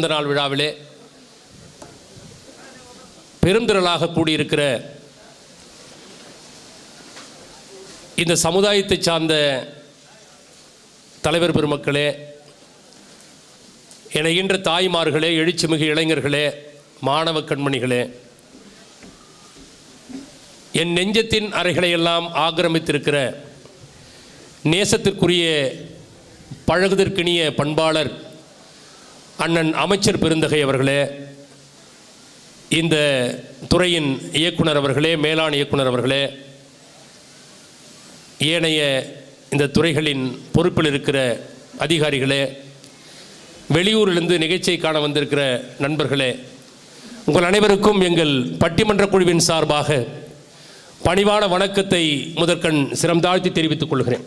பிறந்தநாள் விழாவிலே பெருந்திரளாக கூடியிருக்கிற இந்த சமுதாயத்தை சார்ந்த தலைவர் பெருமக்களே, இணைகின்ற தாய்மார்களே, எழுச்சிமிகு இளைஞர்களே, மாணவ கண்மணிகளே, என் நெஞ்சத்தின் அறைகளையெல்லாம் ஆக்கிரமித்திருக்கிற நேசத்திற்குரிய பழகுதற்கினிய பண்பாளர் அண்ணன் அமைச்சர் பெருந்தகை அவர்களே, இந்த துறையின் இயக்குனர் அவர்களே, மேலாண் இயக்குனர் அவர்களே, ஏனைய இந்த துறைகளின் பொறுப்பில் இருக்கிற அதிகாரிகளே, வெளியூரிலிருந்து நிகழ்ச்சியை காண வந்திருக்கிற நண்பர்களே, உங்கள் அனைவருக்கும் எங்கள் பட்டிமன்ற குழுவின் சார்பாக பணிவான வணக்கத்தை முதற்கண் சிரம் தாழ்த்தி தெரிவித்துக் கொள்கிறேன்.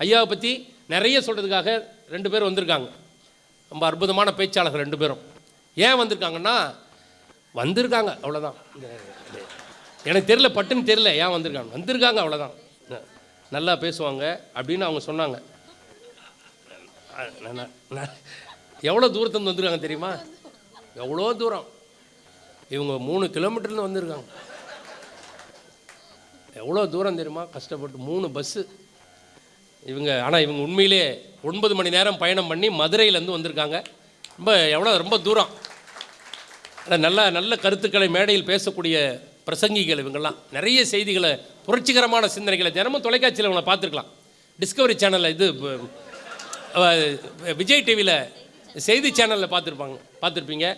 ஐயாவை பற்றி நிறைய சொல்கிறதுக்காக 2 பேர் வந்திருக்காங்க. ரொம்ப அற்புதமான பேச்சாளர்கள் 2 பேரும். ஏன் வந்திருக்காங்கன்னா வந்திருக்காங்க, அவ்வளோதான். எனக்கு தெரியல, பட்டுன்னு தெரியல ஏன் வந்திருக்காங்க அவ்வளோதான். நல்லா பேசுவாங்க அப்படின்னு அவங்க சொன்னாங்க. எவ்வளோ தூரத்துலேருந்து வந்திருக்காங்க தெரியுமா? எவ்வளோ தூரம். இவங்க 3 கிலோமீட்டர்லேருந்து வந்திருக்காங்க. எவ்வளோ தூரம் தெரியுமா? கஷ்டப்பட்டு 3 பஸ்ஸு இவங்க. ஆனால் இவங்க உண்மையிலே 9 மணி நேரம் பயணம் பண்ணி மதுரையிலேருந்து வந்திருக்காங்க. ரொம்ப தூரம். ஆனால் நல்ல கருத்துக்களை மேடையில் பேசக்கூடிய பிரசங்கிகள் இவங்கெல்லாம். நிறைய செய்திகளை, புரட்சிகரமான சிந்தனைகளை தினமும் தொலைக்காட்சியில் இவங்களை பார்த்துருக்கலாம். டிஸ்கவரி சேனலில், இது விஜய் டிவியில் செய்தி சேனலில் பார்த்துருப்பீங்க.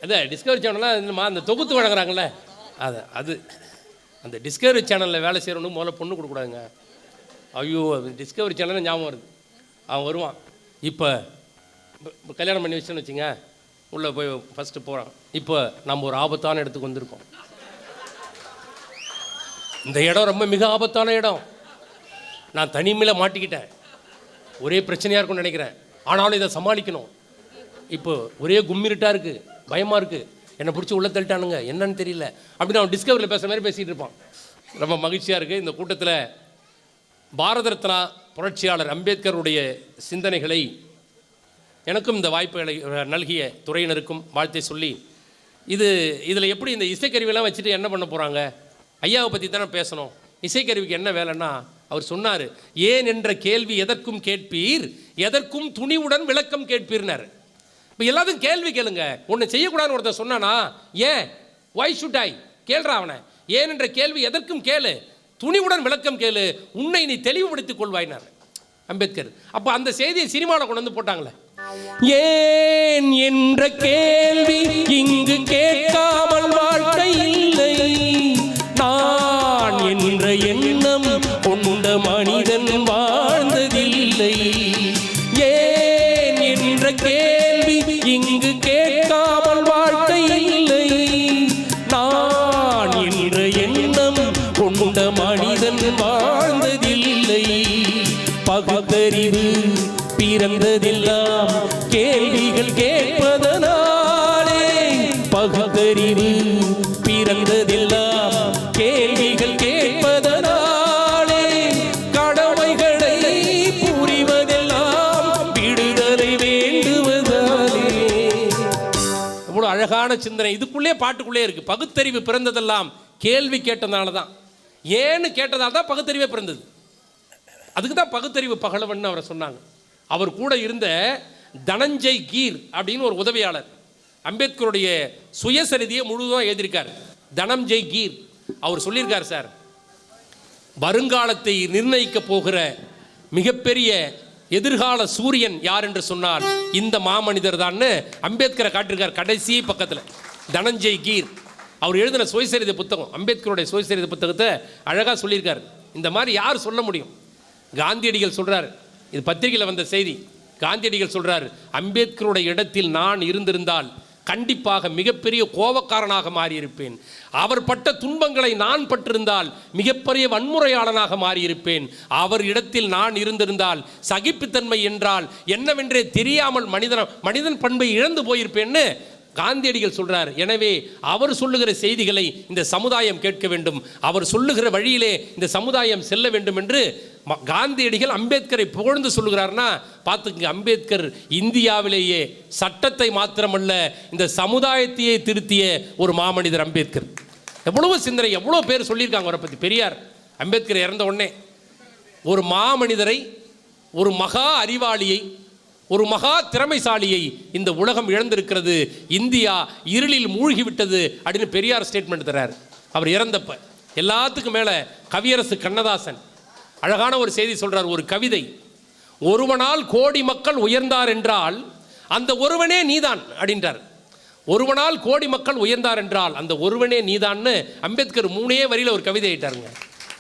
அதான் டிஸ்கவரி சேனல்லாம் அந்த தொகுத்து வழங்குறாங்கள்ல, அது அந்த டிஸ்கவரி சேனலில் வேலை செய்கிறவனுக்கு முதல்ல பொண்ணு கொடுக்கூடாதுங்க. ஐயோ, டிஸ்கவரி சேனலில் ஞாபகம் வருது. அவன் வருவான். இப்போ கல்யாணம் பண்ணி வச்சுன்னு வச்சுங்க, உள்ளே போய் ஃபஸ்ட்டு போகிறான். இப்போ நம்ம ஒரு ஆபத்தான இடத்துக்கு வந்திருக்கோம். இந்த இடம் ரொம்ப மிக ஆபத்தான இடம். நான் தனிமையில் மாட்டிக்கிட்டேன். ஒரே பிரச்சனையாக இருக்கும்னு நினைக்கிறேன். ஆனாலும் இதை சமாளிக்கணும். இப்போ ஒரே கும்மிருட்டாக இருக்குது, பயமாக இருக்குது, என்னை பிடிச்சி உள்ளே தள்ளிட்டானுங்க, என்னன்னு தெரியல அப்படின்னு அவன் டிஸ்கவரியில் பேசுகிற மாதிரி பேசிகிட்டு இருப்பான். ரொம்ப மகிழ்ச்சியாக இருக்குது. இந்த கூட்டத்தில் பாரத ரத்னா புரட்சியாளர் அம்பேத்கருடைய சிந்தனைகளை எனக்கும் இந்த வாய்ப்புகளை நல்கிய துறையினருக்கும் வாழ்த்தை சொல்லி, இதில் எப்படி இந்த இசைக்கருவியெல்லாம் வச்சுட்டு என்ன பண்ண போகிறாங்க? ஐயாவை பற்றி தானே பேசணும். இசைக்கருவிக்கு என்ன வேலைன்னா, அவர் சொன்னார், ஏன் என்ற கேள்வி எதற்கும் கேட்பீர், எதற்கும் துணிவுடன் விளக்கம் கேட்பீர்னார். இப்போ எல்லாத்தையும் கேள்வி கேளுங்க. ஒன்று செய்யக்கூடாதுன்னு ஒருத்தர் சொன்னானா, ஏன், ஒய் ஷுட் ஐ, கேள்றா அவனை. ஏன் என்ற கேள்வி எதற்கும் கேளு, துணிவுடன் விளக்கம் கேளு, உன்னை நீ தெளிவுபடுத்திக் கொள்வாயினார் அம்பேத்கர். அப்போ அந்த செய்தியை சினிமாவில் கொண்டு வந்து போட்டாங்களே. ஏன் என்ற கேள்வி இங்கு கேட்காமல் வாழ்க்கை இல்லை, நான் என்ற எண்ணம் கொண்ட மனிதன் வாழ்ந்ததில்லை. ஏன் என்ற கேள்வி இங்கு கேட்காமல் வாழ்க்கை இல்லை, நான் என்ற எண்ணம் கொண்ட மனிதன் வாழ்ந்ததில்லை. பகுத்தறிவு பிறந்ததெல்லாம் கேள்விகள் கேட்பதனாலே, பகுத்தறிவு பிறந்ததெல்லாம் கேள்விகள் கேட்பதனாலே, கடமைகளை புரிவதெல்லாம் விடுதலை வேண்டுவதாலே. இவ்வளோ அழகான சிந்தனை இதுக்குள்ளே, பாட்டுக்குள்ளே இருக்கு. பகுத்தறிவு பிறந்ததெல்லாம் கேள்வி கேட்டதுனால தான், ஏன்னு கேட்டதால் தான் பகுத்தறிவே பிறந்தது. அதுக்கு தான் பகுத்தறிவு பகலவன் அவரை சொன்னாங்க. அவர் கூட இருந்த தனஞ்சய் கீர் அப்படின்னு ஒரு உதவியாளர் அம்பேத்கருடைய சுயசரிதியை முழுவதும் எழுதியிருக்கார். தனஞ்சய் கீர் அவர் சொல்லியிருக்கார், சார், வருங்காலத்தை நிர்ணயிக்க போகிற மிகப்பெரிய எதிர்கால சூரியன் யார் என்று சொன்னால் இந்த மாமனிதர் தான் அம்பேத்கரை காட்டியிருக்கார் கடைசி பக்கத்தில். தனஞ்சய் கீர் அவர் எழுதின சுயசரிதை புத்தகம், அம்பேத்கருடைய சுயசரிதை புத்தகத்தை அழகாக சொல்லியிருக்கார். இந்த மாதிரி யார் சொல்ல முடியும்? காந்தியடிகள் சொல்கிறார், இது பத்திரிகையில் வந்த செய்தி. காந்தியடிகள் சொல்கிறார், அம்பேத்கருடைய இடத்தில் நான் இருந்திருந்தால் கண்டிப்பாக மிகப்பெரிய கோபக்காரனாக மாறியிருப்பேன். அவர் பட்ட துன்பங்களை நான் பட்டிருந்தால் மிகப்பெரிய வன்முறையாளனாக மாறியிருப்பேன். அவர் இடத்தில் நான் இருந்திருந்தால் சகிப்புத்தன்மை என்றால் என்னவென்றே தெரியாமல் மனிதன் பண்பை இழந்து போயிருப்பேன்னு காந்தியடிகள் சொல்றார், எனவே அவர் சொல்லுகிற செய்திகளை இந்த சமுதாயம் கேட்க வேண்டும், அவர் சொல்லுகிற வழியிலே இந்த சமுதாயம் செல்ல வேண்டும் என்று காந்தியடிகள் அம்பேத்கரை புகழ்ந்து சொல்லுகிறார்னா பார்த்துங்க. அம்பேத்கர் இந்தியாவிலேயே சட்டத்தை மாத்திரமல்ல இந்த சமுதாயத்தையே திருத்திய ஒரு மாமனிதர் அம்பேத்கர். எவ்வளவு சிந்தனை, எவ்வளோ பேர் சொல்லியிருக்காங்க அவரை பற்றி. பெரியார் அம்பேத்கர் இறந்த உடனே ஒரு மாமனிதரை, ஒரு மகா அறிவாளியை, ஒரு மகா திறமைசாலியை இந்த உலகம் இழந்திருக்கிறது, இந்தியா இருளில் மூழ்கிவிட்டது அப்படின்னு பெரியார் ஸ்டேட்மெண்ட் தர்றார் அவர் இறந்தப்ப. எல்லாத்துக்கும் மேலே கவியரசு கண்ணதாசன் அழகான ஒரு செய்தி சொல்றார், ஒரு கவிதை. ஒருவனால் கோடி மக்கள் உயர்ந்தார் என்றால் அந்த ஒருவனே நீதான் அப்படின்றார். ஒருவனால் கோடி மக்கள் உயர்ந்தார் என்றால் அந்த ஒருவனே நீதான்னு அம்பேத்கர் 3 வரியில் ஒரு கவிதை ஆயிட்டாருங்க.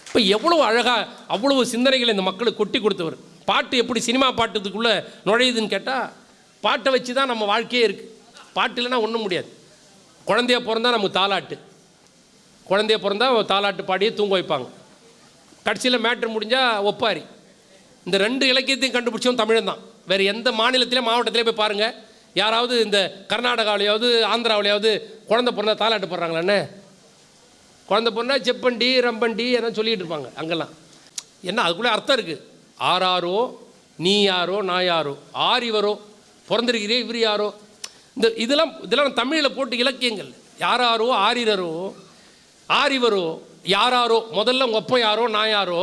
இப்போ எவ்வளவு அழகாக அவ்வளவு சிந்தனைகளை இந்த மக்களுக்கு கொட்டி கொடுத்தவர். பாட்டு எப்படி சினிமா பாட்டுக்குள்ளே நுழையுதுன்னு கேட்டால் பாட்டை வச்சு தான் நம்ம வாழ்க்கையே இருக்குது. பாட்டு இல்லைன்னா ஒன்றும் முடியாது. குழந்தைய பிறந்தா நமக்கு தாலாட்டு, குழந்தைய பிறந்தா தாலாட்டு பாடியே தூங்க வைப்பாங்க. கடைசியில் மேட்ரு முடிஞ்சால் ஒப்பாரி. இந்த 2 இலக்கியத்தையும் கண்டுபிடிச்சவன் தமிழன் தான். வேறு எந்த மாநிலத்திலே மாவட்டத்திலே போய் பாருங்கள், யாராவது இந்த கர்நாடகாவிலையாவது ஆந்திராவிலையாவது குழந்தை பிறந்தா தாலாட்டு போடுறாங்களாண்ணே. குழந்தை பிறந்தா செப்பண்டி ரம்பண்டி என்ன சொல்லிகிட்டு இருப்பாங்க அங்கெல்லாம். என்ன அதுக்குள்ளே அர்த்தம் இருக்குது. ஆராரோ நீ யாரோ நான் யாரோ, ஆரிவரோ பிறந்திருக்கிறே இவர் யாரோ, இதெல்லாம் தமிழில் போட்டு இலக்கியங்கள். யாராரோ ஆரிரரோ ஆரிவரோ யாராரோ, முதல்ல உங்கள் அப்பா யாரோ நான் யாரோ,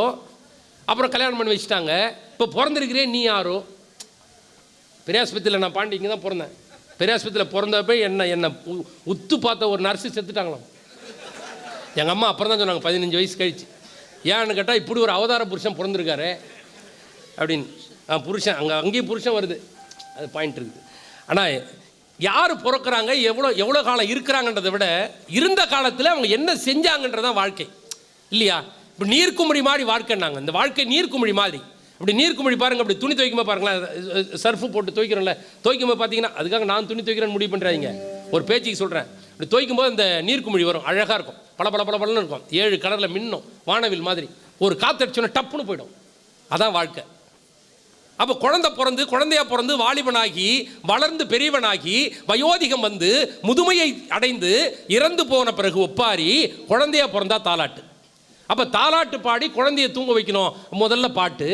அப்புறம் கல்யாணம் பண்ணி வச்சுட்டாங்க. இப்போ பிறந்திருக்கிறே நீ யாரோ. பெரியாஸ்பத்திரியில் நான் பாண்டி இங்கே தான் பிறந்தேன். பெரியாஸ்பத்திரியில் பிறந்தப்ப என்னை உத்து பார்த்த ஒரு நர்ஸு செத்துட்டாங்களாம். எங்கள் அம்மா அப்புறம் தான் சொன்னாங்க 15 வயசு கழிச்சு. ஏன்னு கேட்டால் இப்படி ஒரு அவதார புருஷன் பிறந்திருக்காரு அப்படின்னு. புருஷன் அங்கேயும் புருஷன் வருது, அது பாயிண்ட் இருக்குது. ஆனால் யார் பிறக்கிறாங்க, எவ்வளோ காலம் இருக்கிறாங்கன்றதை விட இருந்த காலத்தில் அவங்க என்ன செஞ்சாங்கன்றதான் வாழ்க்கை இல்லையா? இப்போ நீர்க்குமிழி மாதிரி வாழ்க்கைன்னாங்க. இந்த வாழ்க்கை நீர்க்குமிழி மாதிரி. அப்படி நீர்க்குமிழி பாருங்கள், அப்படி துணி துவைக்கும்போது பாருங்களேன், சர்ஃபு போட்டு துவைக்கிறோம்ல, துவைக்கும்போது பார்த்தீங்கன்னா அதுக்காக நான் துணி துவைக்கிறேன்னு முடிவு பண்ணுறாங்க, ஒரு பேச்சுக்கு சொல்கிறேன். இப்படி துவைக்கும்போது அந்த நீர்க்குமிழி வரும், அழகாக இருக்கும், பளபளன்னு இருக்கும், 7 கலரில் மின்னும், வானவில் மாதிரி. ஒரு காற்றடிச்சோன்னா டப்புன்னு போயிடும். அதான் வாழ்க்கை. அப்போ குழந்தையா பிறந்து வாலிபனாகி வளர்ந்து பெரியவனாகி வயோதிகம் வந்து முதுமையை அடைந்து இறந்து போன பிறகு ஒப்பாரி, குழந்தையா பிறந்தா தாலாட்டு. அப்போ தாலாட்டு பாடி குழந்தைய தூங்க வைக்கணும், முதல்ல பாட்டு,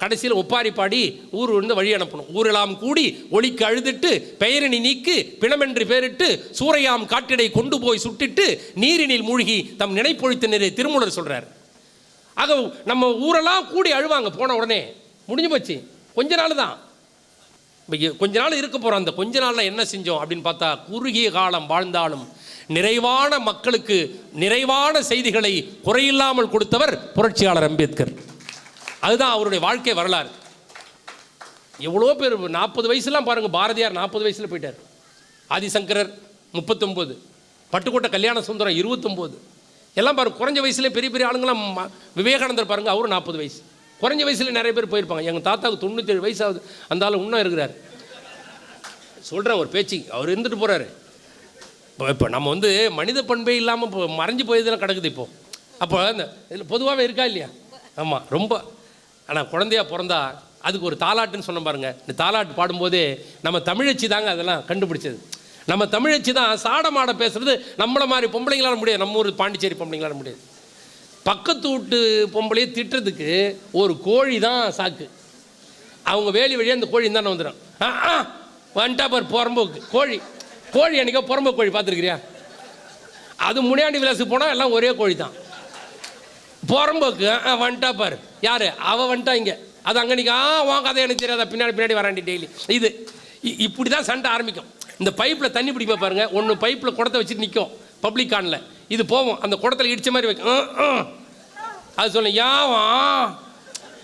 கடைசியில் ஒப்பாரி பாடி ஊர் வந்து வழி அனுப்பணும். ஊரெல்லாம் கூடி ஒளிக்கு அழுதுட்டு பெயரினி நீக்கு பிணமென்று பேரிட்டு சூறையாம் காட்டிடை கொண்டு போய் சுட்டிட்டு நீரினில் மூழ்கி தம் நினைப்பொழித்த நிறைய திருமூலர் சொல்கிறார். ஆக நம்ம ஊரெல்லாம் கூடி அழுவாங்க, போன உடனே முடிஞ்சு போச்சு. கொஞ்ச நாள் தான், கொஞ்ச நாள் இருக்க போகிறோம். அந்த கொஞ்ச நாளில் என்ன செஞ்சோம் அப்படின்னு பார்த்தா, குறுகிய காலம் வாழ்ந்தாலும் நிறைவான மக்களுக்கு நிறைவான செய்திகளை குறையில்லாமல் கொடுத்தவர் புரட்சியாளர் அம்பேத்கர். அதுதான் அவருடைய வாழ்க்கை வரலாறு. எவ்வளோ பேர் 40 வயசுலாம் பாருங்கள், பாரதியார் 40 வயசில் போயிட்டார், ஆதிசங்கரர் 39, பட்டுக்கோட்டை கல்யாண சுந்தரம் 29, எல்லாம் பாருங்கள் குறைஞ்ச வயசுலேயே பெரிய பெரிய ஆளுங்களாம். விவேகானந்தர் பாருங்கள், அவரும் 40 வயசு. குறைஞ்ச வயசில் நிறைய பேர் போயிருப்பாங்க. எங்கள் தாத்தாவுக்கு 97 வயசாகுது, அந்த ஆள் இன்னும் இருக்கிறார். சொல்கிறேன் ஒரு பேச்சு, அவர் இருந்துட்டு போகிறாரு. இப்போ நம்ம வந்து மனித பண்பே இல்லாமல் இப்போ மறைஞ்சு போயதெல்லாம் கிடக்குது இப்போது. அப்போ இந்த இதில் பொதுவாகவே இருக்கா இல்லையா? ஆமாம், ரொம்ப. ஆனால் குழந்தையா பிறந்தா அதுக்கு ஒரு தாலாட்டுன்னு சொன்ன பாருங்கள். இந்த தாலாட்டு பாடும்போதே நம்ம தமிழச்சி தாங்க அதெல்லாம் கண்டுபிடிச்சது. நம்ம தமிழச்சி தான் சாடமாட பேசுகிறது நம்மளை மாதிரி பொம்பளைங்களால முடியாது, நம்ம ஊர் பாண்டிச்சேரி பொம்பளைங்களால முடியாது. பக்கத்து வீட்டு பொம்பளையை திட்டுறதுக்கு ஒரு கோழி தான் சாக்கு. அவங்க வேலி வழியாக அந்த கோழி தானே வந்துடும். வந்துட்டா பார் புறம்போக்கு கோழி. கோழி அன்றைக்கோ புறம்போக்கு கோழி பார்த்துருக்கிறியா? அது முனியாண்டி விலாசுக்கு போனால் எல்லாம் ஒரே கோழி தான். புறம்போக்கு வந்துட்டா பார், யார் அவள் வந்துட்டா இங்கே, அது அங்கே நிற்க, உன் கதை எனக்கு தெரியாதா, பின்னாடி வராண்டி டெய்லி. இது இப்படி தான் சண்டை ஆரம்பிக்கும். இந்த பைப்பில் தண்ணி பிடிப்பா பாருங்கள், ஒன்று பைப்பில் குடத்தை வச்சுட்டு நிற்கும் பப்ளிக் கானில், இது போவோம் அந்த குடத்தில் இடித்த மாதிரி வைக்கும், அது சொல்ல யாவா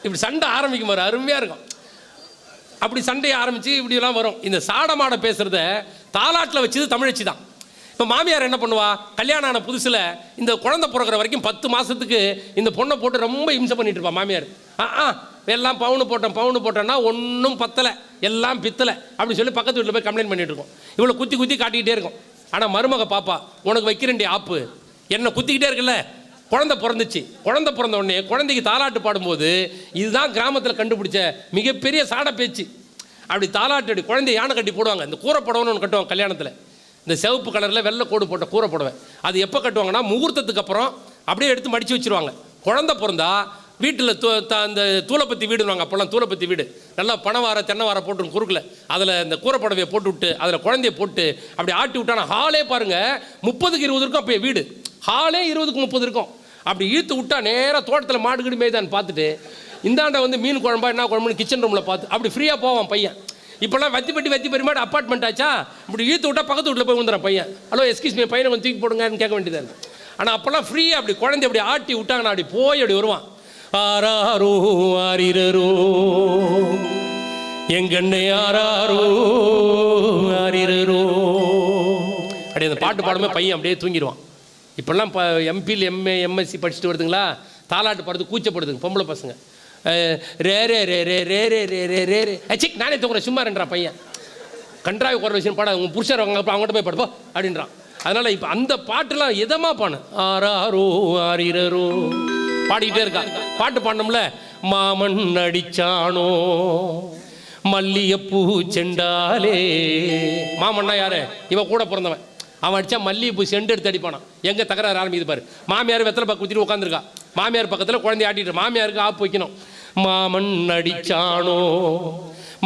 இப்படி சண்டை ஆரம்பிக்கும் பாரு, அருமையாக இருக்கும். அப்படி சண்டையை ஆரம்பித்து இப்படியெல்லாம் வரும். இந்த சாடமாட பேசுகிறத தாலாட்டில் வச்சது தமிழச்சி தான். இப்போ மாமியார் என்ன பண்ணுவா, கல்யாணம் ஆன புதுசில் இந்த குழந்தை பிறக்கிற வரைக்கும் 10 மாதத்துக்கு இந்த பொண்ணை போட்டு ரொம்ப இம்சை பண்ணிட்டு இருப்பா மாமியார். எல்லாம் பவுனு போட்டோன்னா ஒன்றும் பத்தலை, எல்லாம் பித்தலை அப்படின்னு சொல்லி பக்கத்து வீட்டில் போய் கம்ப்ளைண்ட் பண்ணிட்டு இருக்கோம். இவ்வளோ குத்தி காட்டிக்கிட்டே இருக்கும். ஆனால் மருமக பாப்பா, உனக்கு வைக்கிறேன்டி ஆப்பு, என்னை குத்திக்கிட்டே இருக்குல்ல. குழந்தை பிறந்துச்சு, குழந்தை பிறந்த உடனே குழந்தைக்கு தாலாட்டு பாடும்போது இதுதான் கிராமத்தில் கண்டுபிடிச்ச மிகப்பெரிய சாட பேச்சு. அப்படி தாலாட்டு குழந்தை யானை கட்டி போடுவாங்க. இந்த கூரை படம்னு ஒன்று கட்டுவாங்க கல்யாணத்தில். இந்த சிவப்பு கலரில் வெள்ளை கோடு போட்ட கூரை புடவை. அது எப்போ கட்டுவாங்கன்னா முகூர்த்தத்துக்கு அப்புறம் அப்படியே எடுத்து மடித்து வச்சுருவாங்க. குழந்தை பிறந்தா வீட்டில் அந்த தூளப்பத்தி வீடுவாங்க. அப்போல்லாம் தூளப்பத்தி வீடு நல்லா பனைவார தென்னைவார போட்டு குறுக்கில் அதில் இந்த கூரை புடவையை போட்டு விட்டு அதில் குழந்தைய போட்டு அப்படி ஆட்டி விட்டானா ஹாலே பாருங்கள் 30-20 இருக்கும். அப்போ வீடு ஹாலே 20-30 இருக்கும். அப்படி இழுத்து விட்டா நேராக தோட்டத்தில் மாடு கீடு மேய்தான்னு பார்த்துட்டு இந்தாண்ட வந்து மீன் குழம்பா என்ன குழம்புன்னு கிச்சன் ரூமில் பார்த்து அப்படி ஃப்ரீயாக போவான் பையன். இப்போல்லாம் வத்தி பெருமாடு அப்பார்ட்மெண்ட் ஆச்சா, இப்படி இழுத்து விட்டா பக்கத்து வீட்டில் போய் வந்துடுறான் பையன். ஹலோ எஸ்கியூஸ் மீ, பையனை கொஞ்சம் தூக்கி போடுங்கன்னு கேட்க வேண்டியதாக இருக்குது. ஆனால் அப்போல்லாம் ஃப்ரீயாக அப்படி குழந்தை அப்படி ஆட்டி விட்டாங்கன்னா அப்படி போய் அப்படி வருவான். ஆராரோ ஆரிரரோ எங்கண்ணே ஆராரோ ஆரிரரோ அப்படி அந்த பாட்டு பாடுமே பையன் அப்படியே தூங்கிடுவான். இப்போல்லாம் எம்பியில் எம்எஸ்சி படிச்சுட்டு வருதுங்களா, தாலாட்டு பாடுறது கூச்சப்படுதுங்க பொம்பளை பசங்க. ரே ரே ரே ரே ரே ரே ரே ரே ரே ரே அச்சிக் நானே தூக்குறேன் சும்மா ரெண்டான் பையன். கன்றாவி குறை விஷயம் பாட உங்கள் புருஷர் அவங்ககிட்ட போய் பாடுப்போ அப்படின்றான். அதனால் இப்போ அந்த பாட்டுலாம் எதமாக பாடு ஆராரோ ஆரிரரோ பாடிக்கிட்டே இருக்கா. பாட்டு பாடணும்ல. மாமன் அடிச்சானோ மல்லிகைப்பூ செண்டாலே. மாமன்னா யாரு? இவன் கூட பிறந்தவன். அவன் அடித்தா மல்லிகைப்பூ செண்டு எடுத்து அடிப்பானான். எங்கே தகராறு ஆரம்பிக்குது பாரு. மாமியார் வெத்தலை பக்கம் குத்திட்டு உட்காந்துருக்கா. மாமியார் பக்கத்தில் குழந்தைய ஆட்டிட்டு மாமியாருக்கு ஆப்பு வைக்கணும். மாமன் அடிச்சானோ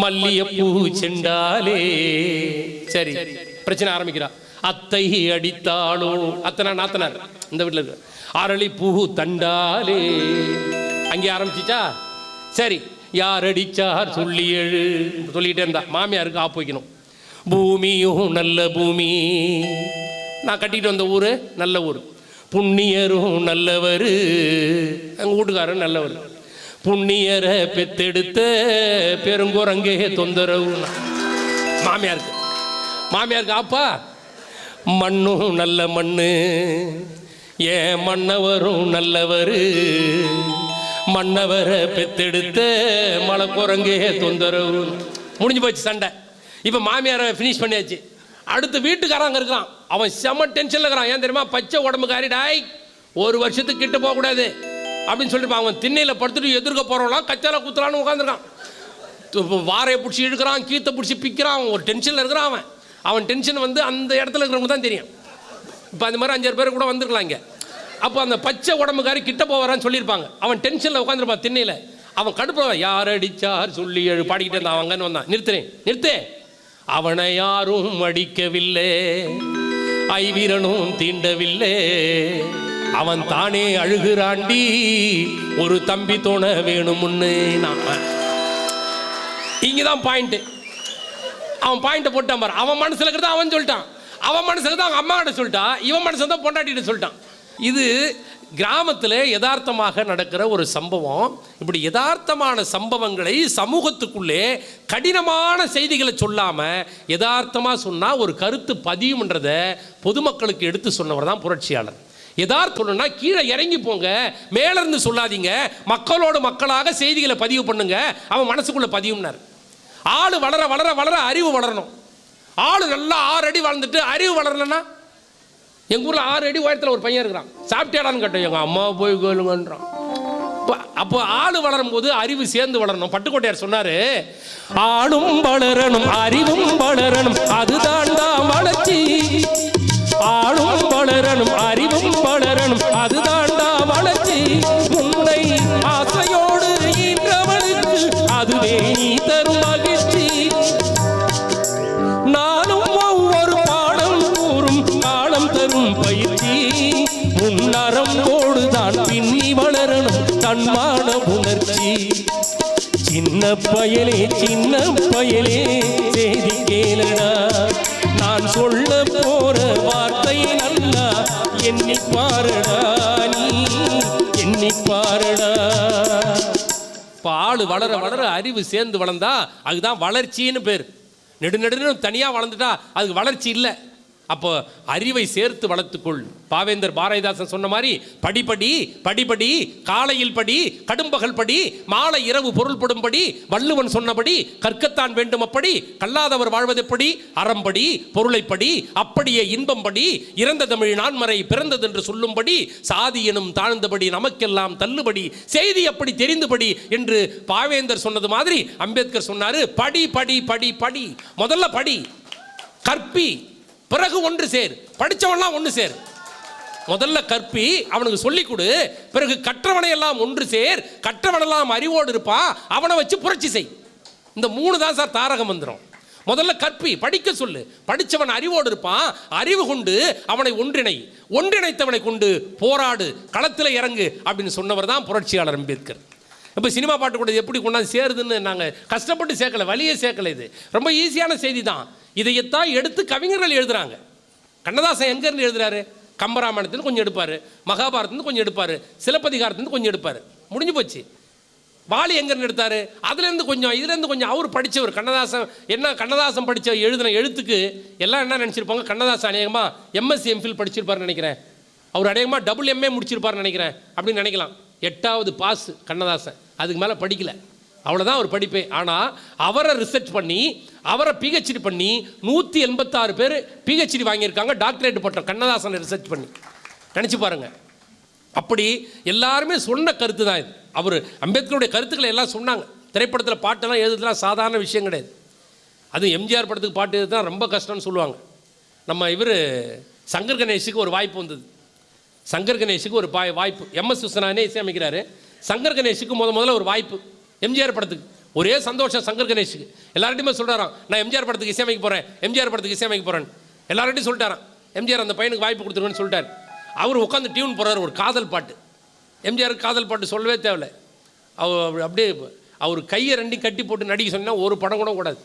மல்லிகைப்பூ செண்டாலே. சரி, பிரச்சனை ஆரம்பிக்கிறா. அத்தை அடித்தாளோ, அத்தனை நாத்தனார் இந்த வீட்டில் இருக்கு. அரளி பூ தண்டாலே. அங்கே ஆரம்பிச்சிச்சா. சரி, யார் அடிச்சார் சொல்லி எழு சொல்லிக்கிட்டே இருந்தா. மாமியாருக்கு ஆப்பு வைக்கணும். பூமியும் நல்ல பூமி, நான் கட்டிட்டு வந்த ஊர் நல்ல ஊர். புண்ணியரும் நல்லவர், எங்கள் வீட்டுக்காரரும் நல்லவர். புண்ணியரை பெத்தெடுத்த பெருங்குரங்கே தொந்தரவு. மாமியாருக்கு ஆப்பா. மண்ணும் நல்ல மண்ணு, ஏன் மன்னவரும் நல்லவர். மன்னவரை பெத்தெடுத்த மலை குரங்கே தொந்தரவு. முடிஞ்சு போச்சு சண்டை. இப்போ மாமியாரை ஃபினிஷ் பண்ணியாச்சு. அடுத்து வீட்டுக்காரங்க இருக்கிறான். அவன் செம்ம டென்ஷனில் இருக்கிறான். ஏன் தெரியுமா? பச்சை உடம்புக்காரி டாய் 1 வருஷத்துக்கு கிட்ட போகக்கூடாது அப்படின்னு சொல்லிட்டு அவன் திண்ணையில் படுத்துட்டு எதிர்க்க போகிறவங்களாம் கச்சால குத்துலான்னு உட்காந்துருக்கான். வாரையை பிடிச்சி இழுக்கிறான், கீத்தை பிடிச்சி பிக்கிறான். ஒரு டென்ஷனில் இருக்கிறான் அவன். அவன் டென்ஷன் வந்து அந்த இடத்துல இருக்கிறவங்க தான் தெரியும். இப்போ அந்த மாதிரி 5 பேர் கூட வந்துருக்கலாம் இங்கே. அப்போ அந்த பச்சை உடம்புக்காரி கிட்ட போவாரான்னு சொல்லியிருப்பாங்க. அவன் டென்ஷனில் உட்காந்துருப்பான் திண்ணையில். அவன் கடுப்பான். யார் அடிச்சார் சொல்லி எழு பாடிக்கிட்டே இருந்தான். அவங்கன்னு வந்தான். நிறுத்து. அவனை யாரும் அடிக்கவில்லை, ஐவீரனும் தீண்டவில்லை, அவன் தானே அழுகிறாண்டி, ஒரு தம்பி தோண வேணும்னு. இங்கதான் பாயிண்ட். அவன் பாயிண்ட்டை போட்டான் பாரு. அவன் மனசுல இருக்கிறதா அவன் சொல்லிட்டான். அவன் மனசுல தான் அவங்க அம்மா கிட்ட சொல்லிட்டான். இவன் மனசுல தான் பொண்டாட்டிட்டு சொல்லிட்டான். இது கிராமத்தில் யதார்த்தமாக நடக்கிற ஒரு சம்பவம். இப்படி யதார்த்தமான சம்பவங்களை சமூகத்துக்குள்ளே கடினமான செய்திகளை சொல்லாமல் யதார்த்தமாக சொன்னால் ஒரு கருத்து பதியும்ன்றதை பொதுமக்களுக்கு எடுத்து சொன்னவர் தான் புரட்சியாளர். யதார்த்தம்னா கீழே இறங்கி போங்க, மேலேருந்து சொல்லாதீங்க, மக்களோடு மக்களாக செய்திகளை பதிவு பண்ணுங்க, அவன் மனசுக்குள்ளே பதியும்னார். ஆள் வளர வளர வளர அறிவு வளரணும். ஆள் நல்லா 6 அடி வளர்ந்துட்டு அறிவு வளரலன்னா, எங்கள் ஊரில் 6 அடி உயரத்தில் ஒரு பையன் இருக்கிறான். சாப்பிட்டேடான்னு கேட்டேன். எங்கள் அம்மா போய் கேளுங்கன்றான். அப்போ ஆள் வளரும் போது அறிவு சேர்ந்து வளரணும். பட்டுக்கோட்டையார் சொன்னாரு, ஆளும் வளரணும் அறிவும் வளரணும், அதுதான் தான் வளர்ச்சி. ஆளும் வளரணும் அறிவும் வளரணும், அதுதான் தான் வளர்ச்சி. உன்னை ஆசையோடு ஈன்றவனுக்கு அதுவே நீ தரும் மகிழ்ச்சி. நானும் ஒவ்வொரு பாடம் கூறும் காலம் தரும் பயிற்சி. உன்னரம்போடு தான் பின்னி வளரணும் தன்மான உணர்ச்சி. சின்ன பயலே செய்தி கேளடா, நான் சொல்ல போற வார்த்தை நல்லா எண்ணி பாருடா, நீ எண்ணி பாருடா. ஆளு வளர வளர அறிவு சேர்ந்து வளர்ந்தா அதுதான் வளர்ச்சின்னு பேர். நெடுநெடுன்னு தனியாக வளர்ந்துட்டா அதுக்கு வளர்ச்சி இல்லை. அப்போ அறிவை சேர்த்து வளர்த்துக்கொள். பாவேந்தர் பாரதிதாசன் சொன்ன மாதிரி படிப்படி படிப்படி, காலையில் படி, கடும்பகல் படி, மாலை இரவு பொருள்படும்படி, வள்ளுவன் சொன்னபடி கற்கத்தான் வேண்டும் அப்படி, கல்லாதவர் வாழ்வதெப்படி, அறம்படி பொருளைப்படி, அப்படியே இன்பம்படி, இறந்த தமிழ் நான்மறை பிறந்ததென்று சொல்லும்படி, சாதி எனும் தாழ்ந்தபடி நமக்கெல்லாம் தள்ளுபடி, செய்தி அப்படி தெரிந்துபடி என்று பாவேந்தர் சொன்னது மாதிரி அம்பேத்கர் சொன்னாரு, படி படி படி படி. முதல்ல படி, கற்பி, பிறகு ஒன்று சேர், படித்தவன்லாம் ஒன்று சேர். முதல்ல கற்பி, அவனுக்கு சொல்லிக் கொடு, பிறகு கற்றவனை எல்லாம் ஒன்று சேர், கற்றவனெல்லாம் அறிவோடு இருப்பான், அவனை வச்சு புரட்சி செய். இந்த 3 தான் சார் தாரக மந்திரம். முதல்ல கற்பி, படிக்க சொல்லு, படித்தவன் அறிவோடு இருப்பான், அறிவு கொண்டு அவனை ஒன்றிணை, ஒன்றிணைத்தவனை கொண்டு போராடு, களத்தில் இறங்கு அப்படின்னு சொன்னவர் தான் புரட்சியாளர் அம்பேத்கர். இப்போ சினிமா பாட்டு கூட எப்படி கொண்டாந்து சேருதுன்னு நாங்கள் கஷ்டப்பட்டு சேர்க்கலை, வழியே சேர்க்கலை. இது ரொம்ப ஈஸியான செய்தி தான். இதையத்தான் எடுத்து கவிஞர்கள் எழுதுகிறாங்க. கண்ணதாசன் எங்கேருந்து எழுதுறாரு? கம்பராமாயணத்துலேருந்து கொஞ்சம் எடுப்பார், மகாபாரதத்துலேருந்து கொஞ்சம் எடுப்பார், சிலப்பதிகாரத்துலேருந்து கொஞ்சம் எடுப்பார், முடிஞ்சு போச்சு. வாலி எங்கேருந்து எடுத்தார்? அதுலேருந்து கொஞ்சம், இதுலேருந்து கொஞ்சம். அவர் படித்தவர் கண்ணதாசன். என்ன கண்ணதாசன் படித்த எழுதின எழுத்துக்கு எல்லாம் என்ன நினச்சிருப்பாங்க? கண்ணதாசன் அநேகமாக எம்எஸ்சி எம்ஃபில் படிச்சிருப்பாருன்னு நினைக்கிறேன். அவர் அநேகமாக டபுள் MA முடிச்சிருப்பாருன்னு நினைக்கிறேன், அப்படின்னு நினைக்கலாம். 8வது பாஸ் கண்ணதாசன், அதுக்கு மேலே படிக்கலை, அவ்வளோதான் அவர் படிப்பே. ஆனால் அவரை ரிசர்ச் பண்ணி, அவரை PhD பண்ணி 186 பேர் PhD வாங்கியிருக்காங்க, டாக்டரேட் பட்டம் கண்ணதாசனை ரிசர்ச் பண்ணி. நினச்சி பாருங்கள். அப்படி எல்லாருமே சொன்ன கருத்து தான் இது. அவர் அம்பேத்கருடைய கருத்துக்களை எல்லாம் சொன்னாங்க. திரைப்படத்தில் பாட்டெல்லாம் எழுதுலாம் சாதாரண விஷயம் கிடையாது. அது எம்ஜிஆர் படத்துக்கு பாட்டு எழுது தான் ரொம்ப கஷ்டம்னு சொல்லுவாங்க. நம்ம இவர் சங்கர் கணேஷுக்கு ஒரு வாய்ப்பு வந்தது. சங்கர் கணேஷுக்கு ஒரு வாய்ப்பு, MS விஸ்வநாதனே இசையமைக்கிறாரு. சங்கர் கணேஷுக்கு முதல்ல ஒரு வாய்ப்பு எம்ஜிஆர் படத்துக்கு. ஒரே சந்தோஷம் சங்கர் கணேஷுக்கு. எல்லார்ட்டையுமே சொல்கிறாராம், நான் எம்ஜிஆர் படத்துக்கு இசையமைக்க போகிறேன், எம்ஜிஆர் படத்துக்கு இசையமைக்க போகிறேன். எல்லார்ட்டையும் சொல்லிட்டாரான். எம்ஜிஆர் அந்த பையனுக்கு வாய்ப்பு கொடுத்துருவேன்னு சொல்லிட்டார். அவர் உட்காந்து டியூன் போடுறாரு, ஒரு காதல் பாட்டு. எம்ஜிஆருக்கு காதல் பாட்டு சொல்லவே தேவையில்லை. அவர் அப்படியே அவர் கையை ரெண்டையும் கட்டி போட்டு நடிக்க சொன்னால் ஒரு படம் கூட கூடாது.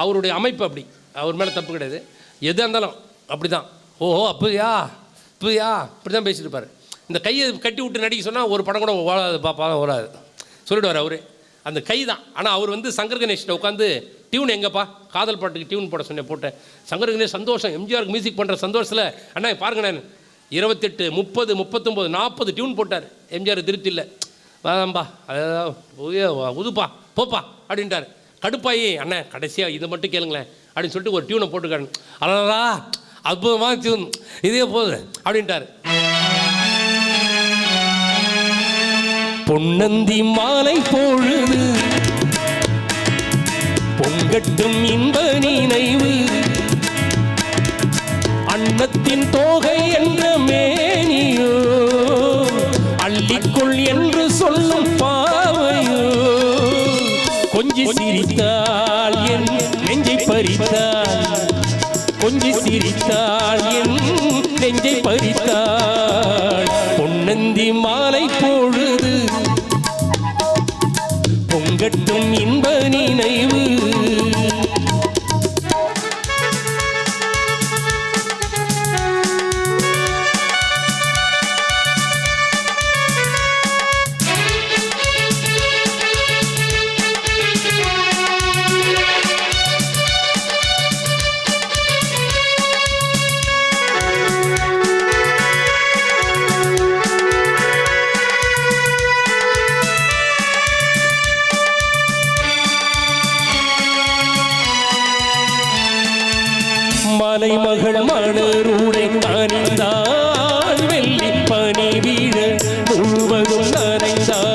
அவருடைய அமைப்பு அப்படி, அவர் மேலே தப்பு கிடையாது. எதாக இருந்தாலும் அப்படி தான். ஓஹோ அப்பயா இப்பயா இப்படி தான் பேசிட்டு இருப்பார். இந்த கையை கட்டி விட்டு நடிக்க சொன்னால் ஒரு படம் கூட ஓடாது, பாப்பா ஓடாது சொல்லிடுவார் அவரு. அந்த கை தான். ஆனால் அவர் வந்து சங்கர் கணேஷ்கிட்ட உட்காந்து டியூன் எங்கப்பா, காதல் பாட்டுக்கு டியூன் போட சொன்னேன், போட்டேன். சங்கர் கணேஷ் சந்தோஷம், எம்ஜிஆருக்கு மியூசிக் பண்ணுற சந்தோஷத்தில் அண்ணா பாருங்க, நான் 28, 30, 39, 40 டியூன் போட்டார். எம்ஜிஆர் திருப்தி இல்லை, வாதாம்பா உதுப்பா போப்பா அப்படின்ட்டார். கடுப்பாயி, அண்ணா கடைசியாக இதை மட்டும் கேளுங்களேன் அப்படின்னு சொல்லிட்டு ஒரு டியூனை போட்டுக்காரு. அழகா அற்புதமாக டியூன், இதே போகுது அப்படின்ட்டார். பொன்னந்தி மாலை பொழுது பொங்கட்டும் இன்ப நினைவு, அன்னத்தின் தோகை என்ற மேனியோ, அள்ளிக்கொள் என்று சொல்லும் பாவையோ, கொஞ்சி சிரித்தாள் என் நெஞ்சை பறித்தாள், கொஞ்சி சிரித்தாள் என் நெஞ்சை பறித்தாள். பொன்னந்தி மாலை பொழுது பொங்கட்டும் இன்ப நினைவு. மலைமகள் மலருடை அணிந்தாள், வெள்ளி பனி வீழ முழுவதும் நனைந்தாள்.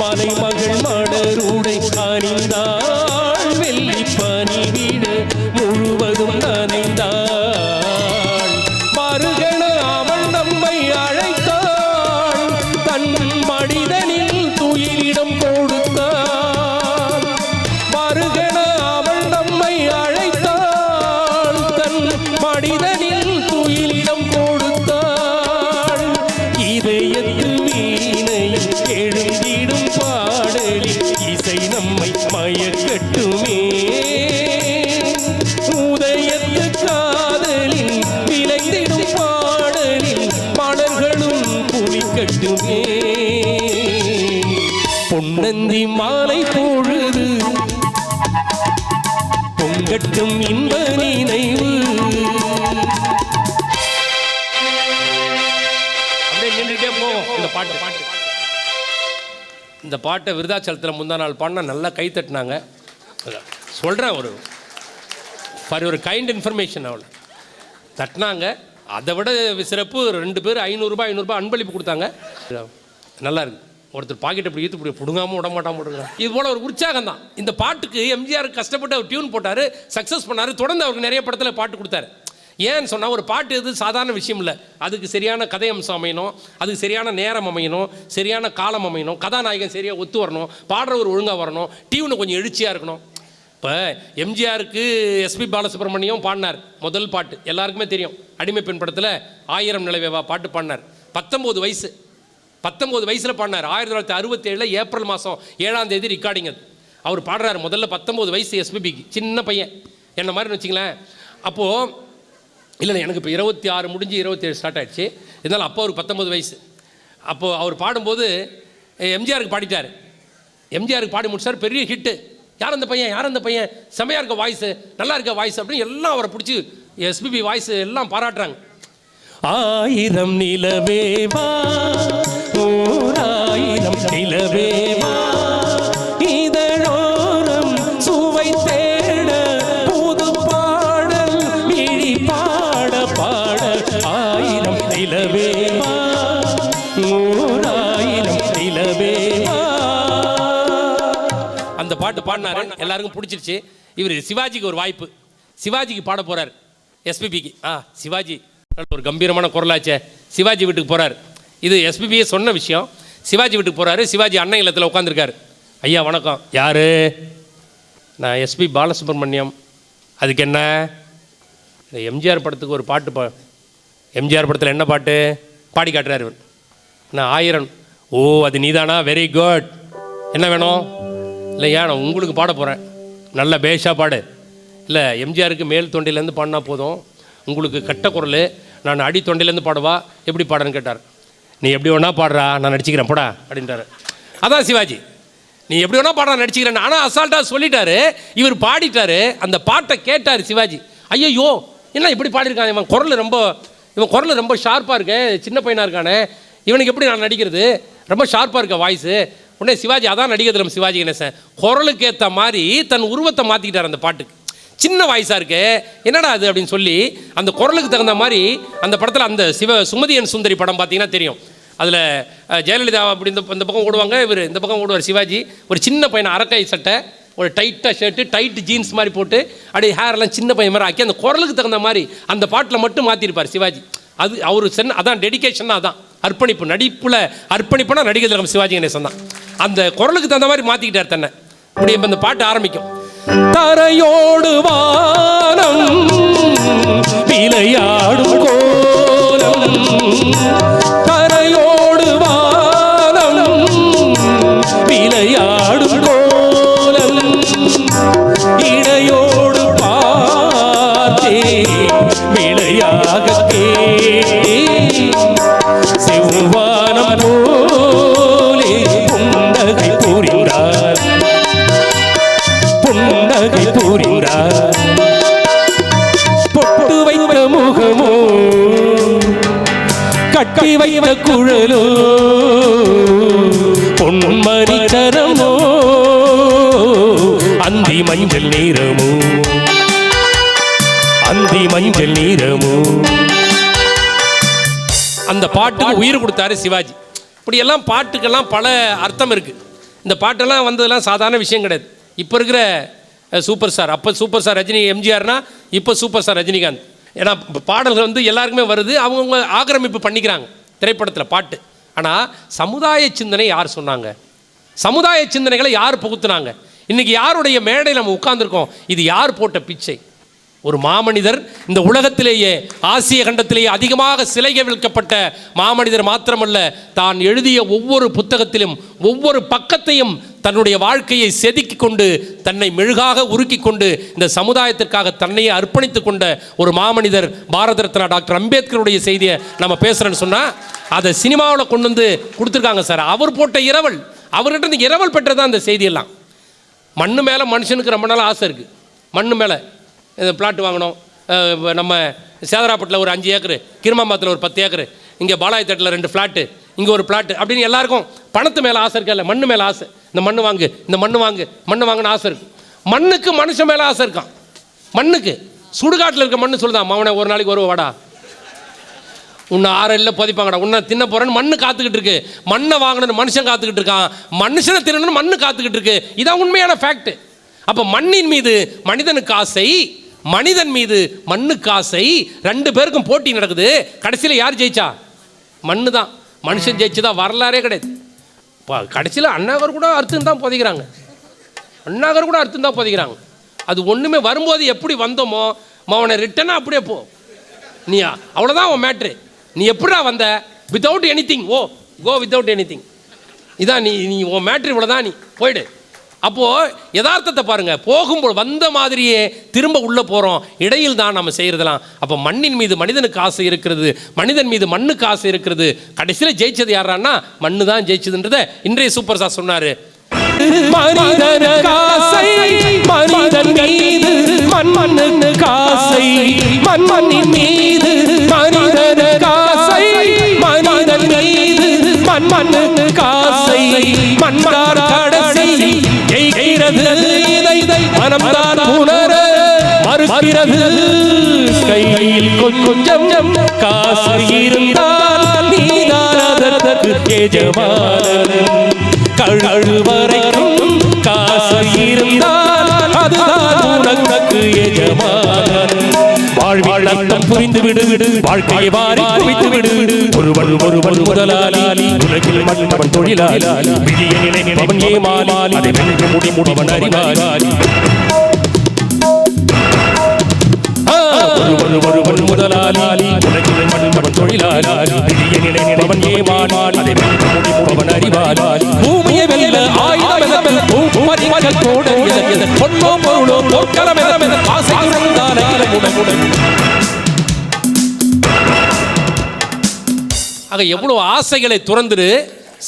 மலைமகள் மலருடை அணிந்தாள், வெள்ளி பனி வீழ முழுவதும் நனைந்தாள். மறுகண அவள் நம்மை அழைத்தாள், தன் மனிதனில் துயிலிடம் கொடுத்தாள். மறுகண அவள் நம்மை மனிதனில் துயிலிடம் கொடுத்தாள். இதயத்து வீணையில் எழுந்திடும் பாடலில் இசை நம்மை மயக்கட்டுமே. உதயத்து காதலில் விளைந்திடும் பாடலில் மலர்களும் குளிக்கட்டுமே. பொன்னந்தி மாலை பொழுது பொங்கட்டும் இன்ப நினைவு. அப்படியே நின்றுட்டே போவோம். இந்த பாட்டை விருதாச்சலத்தில் முந்தா நாள் பாடினா நல்லா கை தட்டினாங்க. சொல்கிறேன், ஒரு கைண்ட் இன்ஃபர்மேஷன் அவ்வளோ தட்டினாங்க. அதை விட சிறப்பு 2 பேர் 500 ரூபாய் அன்பளிப்பு கொடுத்தாங்க. நல்லா இருக்கு. ஒருத்தர் பாக்கெட் அப்படி ஈத்து இப்படி பிடுங்காமல் விட மாட்டாம போட்டுருங்க. இது போல் ஒரு உற்சாகம் தான். இந்த பாட்டுக்கு எம்ஜிஆர் கஷ்டப்பட்டு அவர் டியூன் போட்டார், சக்ஸஸ் பண்ணார், தொடர்ந்து அவருக்கு நிறைய படத்தில் பாட்டு கொடுத்தாரு. ஏன்னு சொன்னால் ஒரு பாட்டு எது சாதாரண விஷயம் இல்லை. அதுக்கு சரியான கதை அம்சம் அமையணும், அதுக்கு சரியான நேரம் அமையணும், சரியான காலம் அமையணும், கதாநாயகன் சரியாக ஒத்து வரணும், பாடுறவர் ஒழுங்காக வரணும், டியூனு கொஞ்சம் எழுச்சியாக இருக்கணும். இப்போ எம்ஜிஆருக்கு எஸ்பி பாலசுப்ரமணியம் பாடினார் முதல் பாட்டு, எல்லாருக்குமே தெரியும். அடிமை பெண் படத்தில் 1000 நிலவேவா பாட்டு பாடினார். 19 வயசில் பாடினார். 1967 ஏப்ரல் மாதம் 7ஆம் தேதி ரெக்கார்டிங். அது அவர் பாடுறாரு முதல்ல. 19 வயசு எஸ்பிபிக்கு, சின்ன பையன் என்ன மாதிரின்னு வச்சிங்களேன். அப்போது இல்லை எனக்கு இப்போ 26 முடிஞ்சு 27 ஸ்டார்ட் ஆகிடுச்சு. இருந்தாலும் அப்போ அவருக்கு 19 வயசு. அப்போது அவர் பாடும்போது எம்ஜிஆருக்கு பாடிட்டார். எம்ஜிஆருக்கு பாடி முடிச்சார், பெரிய ஹிட்டு. யார் அந்த பையன் செம்மையாக இருக்க வாய்ஸு, நல்லா இருக்க வாய்ஸ் அப்படின்னு எல்லாம் அவரை பிடிச்சி எஸ்பிபி வாய்ஸ் எல்லாம் பாராட்டுறாங்க. 1000 நிலவேவா 1000 நிலவேவா இதழோரம் சுவை தேட புது பாடல் விழி பாட பாட 1000 நிலவேவா 1000 நிலவேவா. அந்த பாட்டு பாடினாரு, எல்லாருக்கும் பிடிச்சிருச்சு. இவர் சிவாஜிக்கு ஒரு வாய்ப்பு, சிவாஜிக்கு பாட போகிறார் எஸ்பிபிக்கு. சிவாஜி ஒரு கம்பீரமான குரலாச்சே. சிவாஜி வீட்டுக்கு போகிறார். இது எஸ்பிபியே சொன்ன விஷயம். சிவாஜி வீட்டுக்கு போகிறாரு. சிவாஜி அண்ணன் இல்லத்தில் உட்காந்துருக்காரு. ஐயா வணக்கம். யார்? நான் எஸ்பி பாலசுப்ரமணியம். அதுக்கு என்ன? எம்ஜிஆர் படத்துக்கு ஒரு பாட்டு எம்ஜிஆர் படத்தில் என்ன பாட்டு பாடி காட்டுறாரு. நான் 1000. ஓ அது நீதானா? Very good. என்ன வேணும்? இல்லையா நான் உங்களுக்கு பாட போகிறேன், நல்ல பேஷாக பாடு. இல்லை எம்ஜிஆருக்கு மேல் தொண்டையிலேருந்து பாடினா போதும், உங்களுக்கு கட்ட குரல், நான் அடி தொண்டையிலேருந்து பாடுவா, எப்படி பாடுறேன்னு கேட்டார். நீ எப்படி வேணா பாடுறா, நான் நடிச்சுக்கிறேன் போடா அப்படின்ட்டார். அதான் சிவாஜி, நீ எப்படி வேணா பாடுறா நடிச்சுக்கிறேன். ஆனால் அசால்ட்டாக சொல்லிட்டாரு. இவர் பாடிட்டார். அந்த பாட்டை கேட்டார் சிவாஜி. ஐயோ என்ன இப்படி பாடியிருக்கான், இவன் குரல் ரொம்ப ஷார்ப்பாக இருக்கு, சின்ன பையனாக இருக்கானே, இவனுக்கு எப்படி நான் நடிக்கிறது, ரொம்ப ஷார்ப்பாக இருக்க வாய்ஸு. உடனே சிவாஜி அதான் நடிக்கிறதுல சிவாஜி கணேசன் குரலுக்கு ஏற்ற மாதிரி தன் உருவத்தை மாற்றிக்கிட்டார். அந்த பாட்டுக்கு சின்ன வாய்ஸாக இருக்கு, என்னடா அது அப்படின்னு சொல்லி அந்த குரலுக்கு தகுந்த மாதிரி அந்த படத்தில் அந்த சுமதி என் சுந்தரி படம் பார்த்தீங்கன்னா தெரியும். அதில் ஜெயலலிதா அப்படி இந்த பக்கம் ஓடுவாங்க, இவர் இந்த பக்கம் ஓடுவார். சிவாஜி ஒரு சின்ன பையனை, அரக்கை சட்டை, ஒரு டைட்டாக ஷர்ட்டு, டைட் ஜீன்ஸ் மாதிரி போட்டு அப்படியே ஹேரெல்லாம் சின்ன பையன் மாதிரி ஆக்கி அந்த குரலுக்கு தகுந்த மாதிரி அந்த பாட்டில் மட்டும் மாற்றிருப்பார் சிவாஜி. அது அவர் அதான் டெடிக்கேஷன், அதான் அர்ப்பணிப்பு. நடிப்பில் அர்ப்பணிப்புனா நடிகர் நம்ம சிவாஜி கணேசன் தான். அந்த குரலுக்கு தகுந்த மாதிரி மாற்றிக்கிட்டார் தன்னை. இப்படி இப்போ இந்த பாட்டு ஆரம்பிக்கும். தரையோடு வானம் விளையாடும் கோலம், தரையோடு வானம் விளையாடும் கோலம், இடையோடு பார்த்தே விளையாக செவ்வானம் போலே புன்னகை புரிந்தார், புன்னகை புரிந்தார். பொட்டு வைத்த முகமோ கட்டி வைத்த குழலோ பொன்மணி கரமோ அந்தி மஞ்சள் நீரமோ, அந்தி மஞ்சள் நீரமோ. அந்த பாட்டுக்கு உயிர் கொடுத்தாரு சிவாஜி. இப்படி எல்லாம் பாட்டுக்கெல்லாம் பல அர்த்தம் இருக்குது. இந்த பாட்டெல்லாம் வந்ததெல்லாம் சாதாரண விஷயம் கிடையாது. இப்போ இருக்கிற சூப்பர் ஸ்டார், அப்போ சூப்பர் ஸ்டார் ரஜினி எம்ஜிஆர்னா இப்போ சூப்பர் ஸ்டார் ரஜினிகாந்த். ஏன்னா பாடல்கள் வந்து எல்லாருக்குமே வருது, அவங்கவுங்க ஆக்கிரமிப்பு பண்ணிக்கிறாங்க திரைப்படத்தில் பாட்டு. ஆனால் சமுதாய சிந்தனை யார் சொன்னாங்க? சமுதாய சிந்தனைகளை யார் புகுத்துனாங்க? இன்றைக்கி யாருடைய மேடை நம்ம உட்கார்ந்துருக்கோம்? இது யார் போட்ட பிச்சை? ஒரு மாமனிதர், இந்த உலகத்திலேயே ஆசிய கண்டத்திலேயே அதிகமாக சிலைகள் விற்கப்பட்ட மாமனிதர் மாத்திரமல்ல, தான் எழுதிய ஒவ்வொரு புத்தகத்திலும் ஒவ்வொரு பக்கத்தையும் தன்னுடைய வாழ்க்கையை செதுக்கி கொண்டு தன்னை மெழுகாக உருக்கி கொண்டு இந்த சமுதாயத்திற்காக தன்னையே அர்ப்பணித்து கொண்ட ஒரு மாமனிதர் பாரத ரத்னா டாக்டர் அம்பேத்கருடைய செய்தியை நம்ம பேசுகிறேன்னு சொன்னால் அதை சினிமாவில் கொண்டு வந்து கொடுத்துருக்காங்க சார். அவர் போட்ட இரவல், அவர்கிட்ட இந்த இரவல் பெற்றதான் அந்த செய்தியெல்லாம். மண்ணு மேலே மனுஷனுக்கு ரொம்ப நாள் ஆசை இருக்குது. மண்ணு மேலே பிளாட் வாங்கணும். நம்ம சேதராப்பட்டில் ஒரு 5 ஏக்கரு, கிருமாம்பத்தில் ஒரு 10 ஏக்கரு, இங்கே பாலாயத்தட்டில் 2 ஃப்ளாட்டு, இங்கே ஒரு ஃப்ளாட்டு அப்படின்னு எல்லாருக்கும் பணத்து மேலே ஆசை இருக்கா? இல்லை, மண்ணு மேலே ஆசை. இந்த மண்ணு வாங்கு, இந்த மண்ணு வாங்கு, மண்ணு வாங்கின ஆசை இருக்குது. மண்ணுக்கு மனுஷன் மேலே ஆசை இருக்கான். மண்ணுக்கு சுடுகாட்டில் இருக்க மண்ணு சொல்லுதான், மவனை ஒரு நாளைக்கு வருவ வாடா. உன்னை ஆறல்ல புதைப்பாங்கடா, உன்னை தின்ன போகிறேன்னு மண்ணு காத்துக்கிட்டு இருக்கு. மண்ணை வாங்கணும்னு மனுஷன் காத்துக்கிட்டு இருக்கான், மனுஷனை தின்னணும்னு மண்ணு காத்துக்கிட்டு இருக்கு. இதான் உண்மையான ஃபேக்ட். அப்போ மண்ணின் மீது மனிதனுக்கு ஆசை, மனிதன் மீது மண்ணுக்கு ஆசை, ரெண்டு பேருக்கும் போட்டி நடக்குது. கடைசியில் யார் ஜெயிச்சா? மண்ணு தான். மனுஷன் ஜெயிச்சுதா வரலாறே கிடையாது. கடைசியில் அண்ணாகர் கூட அர்த்தம் தான் புதைக்கிறாங்க, அண்ணாகர் கூட அர்த்தம் தான் புதைக்கிறாங்க. அது ஒன்றுமே வரும்போது எப்படி வந்தோமோ அவனை ரிட்டனாக அப்படியே போ, நீ அவ்வளோதான் உன் மேட்ரு. நீ எப்படா வந்த? வித்தவுட் எனி திங், ஓ கோ வித்தவுட் எனி திங். இதான் நீ உன் மேட்ரு, இவ்வளோதான், நீ போயிடு. அப்போது யதார்த்தத்தை பாருங்கள், போகும்போது வந்த மாதிரியே திரும்ப உள்ளே போகிறோம். இடையில் தான் நம்ம செய்கிறதெல்லாம். அப்போ மண்ணின் மீது மனிதனுக்கு ஆசை இருக்கிறது, மனிதன் மீது மண்ணுக்கு ஆசை இருக்கிறது. கடைசியில் ஜெயிச்சது யாரான்னா மண்ணு தான் ஜெயிச்சதுன்றதை இன்றைய சூப்பர் ஸ்டார் சொன்னார். மனிதனுக்கு ஆசை மனிதன் மீது, மண்ணுக்கு ஆசை மண்ணின் மீது, மனிதனுக்கு ஆசை மனிதன் மீது, மண்ணுக்கு ஆசை மண்தார் கடைசி ஜெயிக்கிறது. இதை மனம்தான் உணர மறுக்கிறது. கையில் கொஞ்சம் காசு இருந்தால் நீதான் அதற்கு எஜமானன். கழு வரைக்கும் காசு இருந்தால் அதுதான் உனக்கு எஜமானன். வாழ்வில் அர்த்தம் புரிந்து விடு, வாழ்க்கையை வாரி குவித்து விடு. ஒருவன் முதலாளி, உலகில் மற்றவன் தொழிலாளி. விதியை நினைப்பவன் ஏமாளி, அதை வென்று முடிவன் அறிவாளி. ஒருவன் முதலாளி, உலகில் மற்றவன் தொழிலாளி. விதியை நினைப்பவன் ஏமாளி, அதை வென்று முடிவன் அறிவாளி. பூமியை வெல்ல ஆயுதம் பூமரிக்கல் கூட பொன்னோ பொருளோ பொற்களம் ஆசை இருந்தாலே உடனுடன். ஆக எவ்வளவு ஆசைகளை துறந்துரு,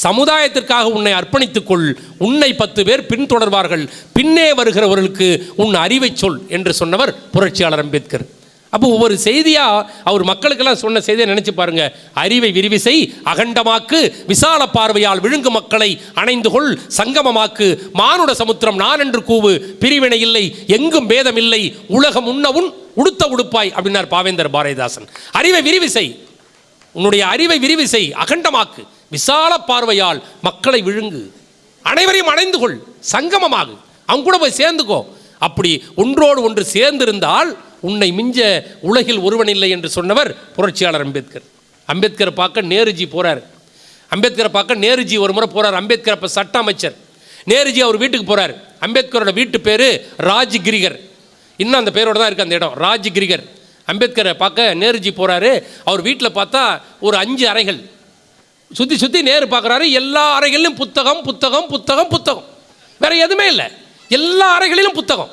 சமுதாயத்திற்காக உன்னை அர்ப்பணித்துக் கொள். உன்னை 10 பேர் பின்தொடர்வார்கள், பின்னே வருகிறவர்களுக்கு உன் அறிவை சொல் என்று சொன்னவர் புரட்சியாளர் அம்பேத்கர். அப்போ ஒவ்வொரு செய்தியாக அவர் மக்களுக்கெல்லாம் சொன்ன செய்தியை நினச்சி பாருங்க. அறிவை விரிவிசை, அகண்டமாக்கு, விசால பார்வையால் விழுங்கு மக்களை அணைந்து கொள், சங்கமமாக்கு, மானுட சமுத்திரம் நான் என்று கூவு, பிரிவினை இல்லை, எங்கும் பேதம் இல்லை, உலகம் உண்ணவுன் உடுத்த உடுப்பாய் அப்படின்னார் பாவேந்தர் பாரதிதாசன். அறிவை விரிவிசை, உன்னுடைய அறிவை விரிவிசை, அகண்டமாக்கு, விசால பார்வையால் மக்களை விழுங்கு, அனைவரையும் அணைந்து கொள், சங்கமமாகு, அவங்க கூட போய் சேர்ந்துக்கோ. அப்படி ஒன்றோடு ஒன்று சேர்ந்திருந்தால் உன்னை மிஞ்ச உலகில் ஒருவன் இல்லை என்று சொன்னவர் புரட்சியாளர் அம்பேத்கர். அம்பேத்கரை பார்க்க நேருஜி போகிறார். அம்பேத்கரை பார்க்க நேருஜி ஒரு முறை போகிறார். அம்பேத்கர் அப்போ சட்ட அமைச்சர். நேருஜி அவர் வீட்டுக்கு போகிறார். அம்பேத்கரோட வீட்டு பேர் ராஜ்கிரிகர். இன்னும் அந்த பேரோடு தான் இருக்குது அந்த இடம், ராஜ்கிரிகர். அம்பேத்கரை பார்க்க நேருஜி போகிறாரு. அவர் வீட்டில் பார்த்தா ஒரு 5 அறைகள். சுற்றி நேரு பார்க்குறாரு. எல்லா அறைகளிலும் புத்தகம் புத்தகம் புத்தகம் புத்தகம், வேறு எதுவுமே இல்லை. எல்லா அறைகளிலும் புத்தகம்.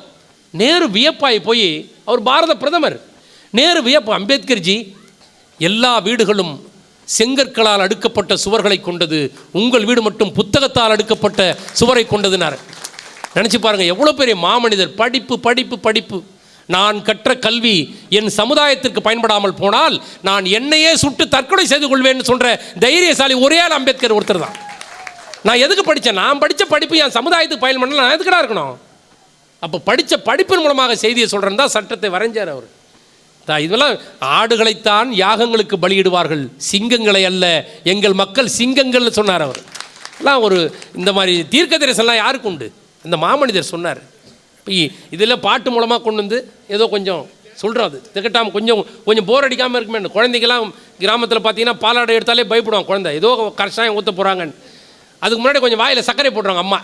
நேரு வியப்பாய் போய், அவர் பாரத பிரதமர், நேரு வியப்பு, அம்பேத்கர்ஜி எல்லா வீடுகளும் செங்கற்களால் அடுக்கப்பட்ட சுவர்களை கொண்டது, உங்கள் வீடு மட்டும் புத்தகத்தால் அடுக்கப்பட்ட சுவரை கொண்டதுனார். நினச்சி பாருங்கள் எவ்வளோ பெரிய மாமனிதர். படிப்பு படிப்பு படிப்பு. நான் கற்ற கல்வி என் சமுதாயத்திற்கு பயன்படாமல் போனால் நான் என்னையே சுட்டு தற்கொலை செய்து கொள்வேன்னு சொல்கிற தைரியசாலி ஒரே ஆள் அம்பேத்கர் ஒருத்தர் தான். நான் எதுக்கு படித்தேன்? நான் படித்த படிப்பு என் சமுதாயத்துக்கு பயன் பண்ணல, நான் எதுக்குடா இருக்கணும்? அப்போ படித்த படிப்பின் மூலமாக செய்தியை சொல்கிறேன் தான் சட்டத்தை வரைஞ்சார் அவர். இதெல்லாம் ஆடுகளைத்தான் யாகங்களுக்கு பலியிடுவார்கள், சிங்கங்களை அல்ல, எங்கள் மக்கள் சிங்கங்கள்னு சொன்னார் அவர். எல்லாம் ஒரு இந்த மாதிரி தீர்க்க தரிசனம்லாம் யாருக்கு உண்டு? இந்த மாமனிதர் சொன்னார். இதெல்லாம் பாட்டு மூலமாக கொண்டு வந்து ஏதோ கொஞ்சம் சொல்கிறோம். அது திகட்டாமல் கொஞ்சம் போர் அடிக்காமல் இருக்குமே. குழந்தைங்கெல்லாம் கிராமத்தில் பார்த்தீங்கன்னா பாலாடை எடுத்தாலே பயப்படுவாங்க. குழந்தை ஏதோ கஷாயம் ஊற்ற போகிறாங்கன்னு. அதுக்கு முன்னாடி கொஞ்சம் வாயில் சர்க்கரை போட்டுருவாங்க. அம்மா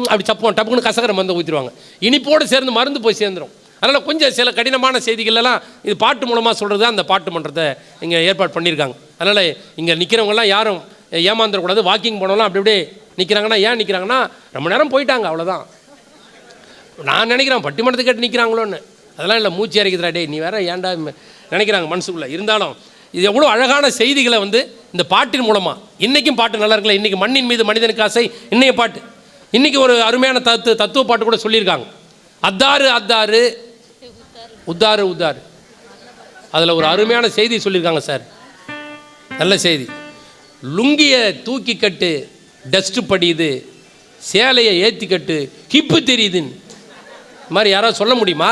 அப்படி சப்போம் டப்புன்னு கசக்கரை மருந்து ஊற்றிடுவாங்க. இனிப்போடு சேர்ந்து மருந்து போய் சேர்ந்துடும். அதனால் கொஞ்சம் சில கடினமான செய்திகளெல்லாம் இது பாட்டு மூலமாக சொல்கிறது. அந்த பாட்டு மன்றத்தை இங்கே ஏற்பாடு பண்ணியிருக்காங்க. அதனால் இங்கே நிற்கிறவங்கலாம் யாரும் ஏமாந்துடக்கூடாது. வாக்கிங் போனவங்களாம் அப்படி அப்படியே நிற்கிறாங்கன்னா, ஏன் நிற்கிறாங்கன்னா ரொம்ப நேரம் போயிட்டாங்க, அவ்வளோதான். நான் நினைக்கிறேன் பட்டிமன்றத்தை கேட்டு நிற்கிறாங்களோன்னு. அதெல்லாம் இல்லை, மூச்சு இறக்குதுடா டே நீ வேற ஏன்டா நினைக்கிறாங்க மனசுக்குள்ளே. இருந்தாலும் இது எவ்வளோ அழகான செய்திகளை இந்த பாட்டின் மூலமாக. இன்றைக்கும் பாட்டு நல்லா இருக்குல்ல. இன்றைக்கி மண்ணின் மீது மனிதனுக்கு ஆசை இன்னைய பாட்டு. இன்றைக்கி ஒரு அருமையான தத்துவ பாட்டு கூட சொல்லியிருக்காங்க. அத்தாரு அத்தாரு உத்தாரு உத்தாரு. அதில் ஒரு அருமையான செய்தி சொல்லியிருக்காங்க சார், நல்ல செய்தி. லுங்கியை தூக்கி கட்டு டஸ்ட்டு படியுது, சேலையை ஏற்றி கட்டு கிப்பு தெரியுதுன்னு மாதிரி யாராவது சொல்ல முடியுமா?